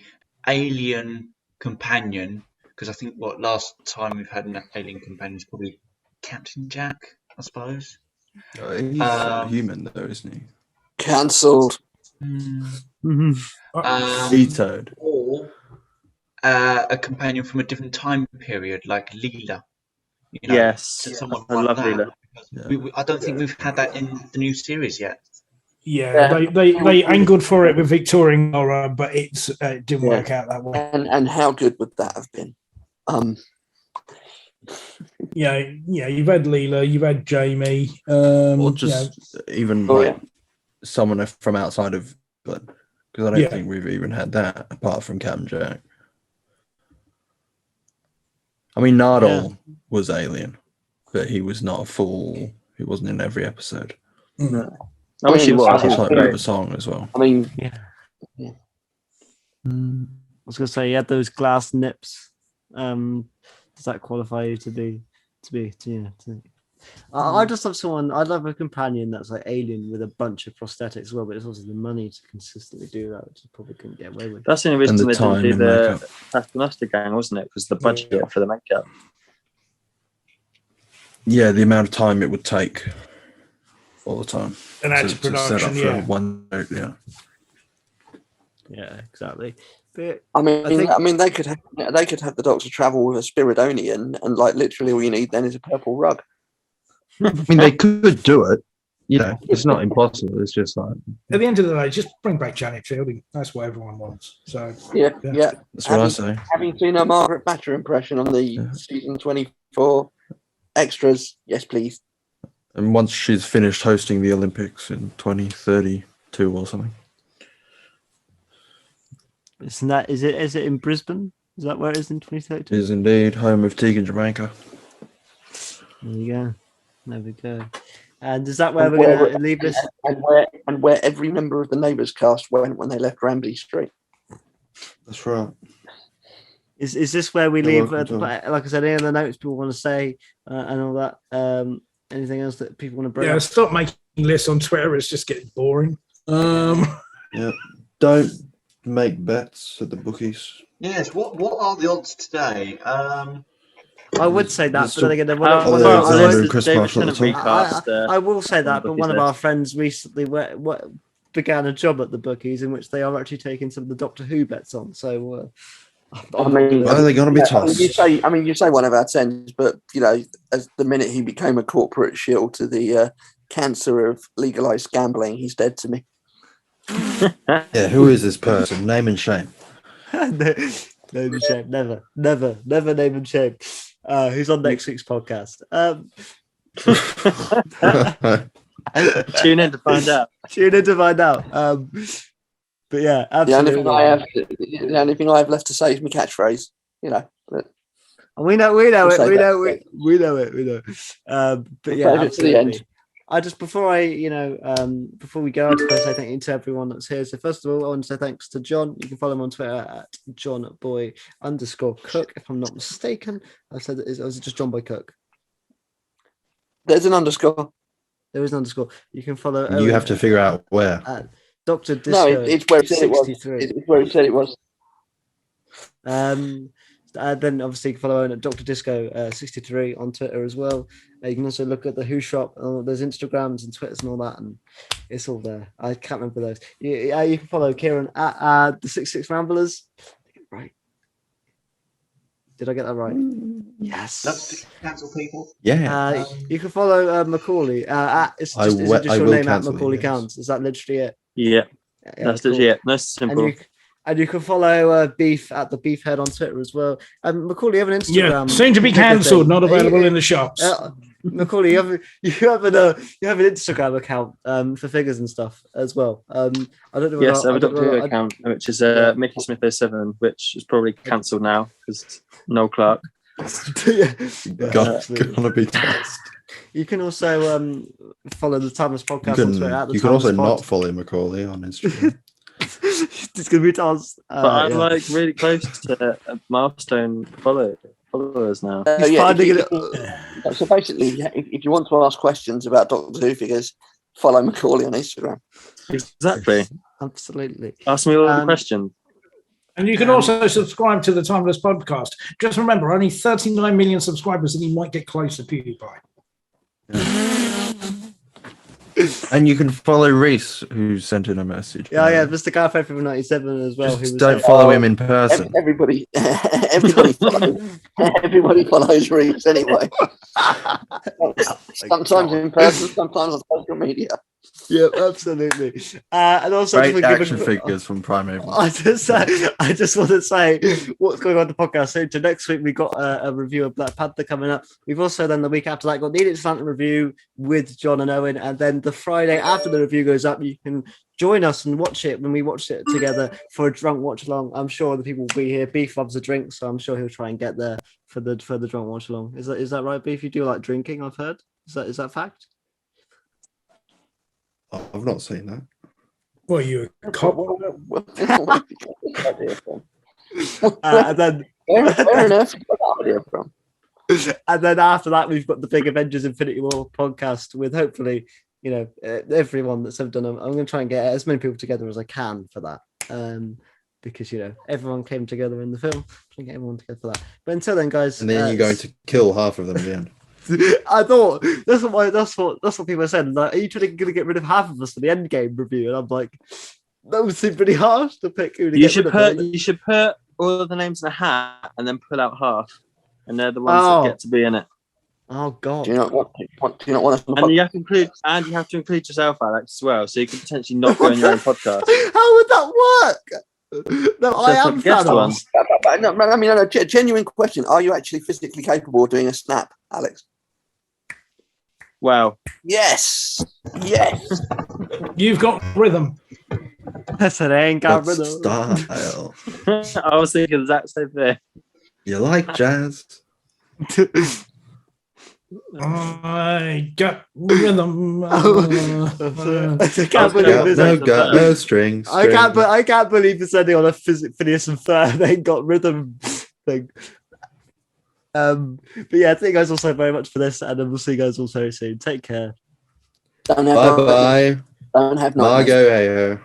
alien companion, because I think last time we've had an alien companion is probably Captain Jack, I suppose. He's human though, isn't he? Cancelled. Vetoed. Or a companion from a different time period, like Leela. You know, Yes, someone I like love that. Leela. I don't think we've had that in the new series yet. Yeah, they angled for it with Victorian horror, but it didn't work out that way. And how good would that have been? Yeah, you've had Leela, you've had Jamie, Or just even someone from outside of England, because I don't think we've even had that apart from Captain Jack. I mean, Nardole was alien, but he was not a full. He wasn't in every episode. No. I wish he was. He was like River Song as well. I mean, I was gonna say he had those glass nips. Does that qualify you to be? I just love someone. I'd love a companion that's like alien with a bunch of prosthetics as well, but it's also the money to consistently do that, which you probably couldn't get away with. That's the only reason they didn't do the Paternoster gang, wasn't it? Because the budget for the makeup. Yeah, the amount of time it would take all the time. And that's production, Yeah, exactly. But I mean, they could have the Doctor travel with a Spiridonian, and like literally all you need then is a purple rug. I mean, they could do it. You know, it's not impossible. It's just like at the end of the day, just bring back Janet Fielding. That's what everyone wants. So yeah. That's what I say. Having seen a Margaret Thatcher impression on the season 24 extras, yes, please. And once she's finished hosting the Olympics in 2032 or something. Isn't that is it in Brisbane? Is that where it is in 2032? It is indeed home of Tegan Jamaica. There you go. There we go. And is that where we're going to leave this? And where every member of the Neighbours cast went when they left Ramsey Street. That's right. Is this where we leave? Like I said, any other notes people want to say and all that? Anything else that people want to bring? Yeah, up? stop making lists on Twitter. It's just getting boring. Yeah, don't make bets at the bookies. Yes. What are the odds today? I would say that, but then again, I will say that, but one of our friends recently began a job at the bookies in which they are actually taking some of the Doctor Who bets on. So, I mean, are they going to be tossed? You say one of our tens, but you know, as the minute he became a corporate shill to the cancer of legalized gambling, he's dead to me. Yeah, who is this person? Name and shame. Name and shame. Never name and shame. Who's on next week's podcast? Tune in to find out. But yeah, absolutely. The only thing I have left to say is my catchphrase. You know. We know it. But yeah, absolutely. To the end. I just before we go, I just want to say thank you to everyone that's here. So first of all, I want to say thanks to John. You can follow him on Twitter at johnboy_cook, if I'm not mistaken. I said it was just John Boy Cook. There's an underscore. There is an underscore. You can follow. You have to figure out where. Dr. Disco. No, it's where it said it was. It's where it said it was. Then obviously you can follow Owen at Dr. Disco 63 on Twitter as well. You can also look at the Who Shop. There's Instagrams and Twitters and all that, and it's all there. I can't remember those. You can follow Kieran at the 66 Ramblers. Right? Did I get that right? Yes. That's cancel people. Yeah. You can follow Macaulay at. Is it just your name at Macaulay Counts? Is that literally it? Yeah. That's literally it. Nice, simple. And you can follow Beef at the Beefhead on Twitter as well. Macaulay, you have an Instagram. Yeah, soon to be cancelled, not available in the shops. Macaulay, you have an Instagram account for figures and stuff as well. I don't know. Yes, I have a don't know- Doctor Who I- account, which is Yeah. Mickey Smith 07, which is probably cancelled now because Noel Clark. Yeah, Gonna absolutely. be tossed. You can also follow the Timeless You Podcast on Twitter. can also not follow Macaulay on Instagram. It's gonna be tossed. But I'm Yeah. like really close to a milestone followers now. He's yeah, finding if it. you- so basically, if you want to ask questions about Doctor Who figures, follow Macaulay on Instagram. Exactly. Absolutely. Ask me all the Um, questions. And you can also subscribe to the Timeless Podcast. Just remember, only 39 million subscribers, and you might get close to PewDiePie. And you can follow Reese, who sent in a message. Yeah, Mr. Garfield from 97 as well. Just don't follow him in person. Everybody follows Reese anyway. Sometimes in person, sometimes on social media. Yeah, absolutely. And also, Great just wanna give action figures from Prime Avon. I just want to say what's going on the podcast. So next week we got a review of Black Panther coming up. We've also then the week after that got the Edith Stanton review with John and Owen, and then the Friday after the review goes up, you can join us and watch it when we watch it together for a drunk watch along. I'm sure the people will be here. Beef loves a drink, so I'm sure he'll try and get there for the drunk watch along. Is that right, Beef? You do like drinking? I've heard. Is that fact? I've not seen that. Well, you a cop. And then Where on earth did you get that idea from? and then after that, we've got the big Avengers Infinity War podcast with hopefully, everyone that's ever done them. I'm going to try and get as many people together as I can for that. Because, everyone came together in the film. Try and get everyone together for that. But until then, guys. And then you're going to kill half of them at the end. I thought that's what people said. Like, are you going to get rid of half of us for the Endgame review? And I'm like, that would seem pretty harsh to pick who to You get should rid of. put all of the names in a hat and then pull out half, and they're the ones that get to be in it. Oh God! Do you not want us on the And you have to include yourself, Alex, as well. So you could potentially not go on your own podcast. How would that work? No, I am guest one. Thanos? No, genuine question. Are you actually physically capable of doing a snap, Alex? Wow. Yes. You've got rhythm. I said I ain't got rid That's of. style. I was thinking the exact same thing. You like jazz? I got rhythm. I can't believe this. No strings. I can't believe this ending on a Phineas and Ferb. They ain't got rhythm thing. But yeah, thank you guys all so very much for this, and we'll see you guys all very soon. Take care. Don't have Bye bye. Don't have Margot Ayo.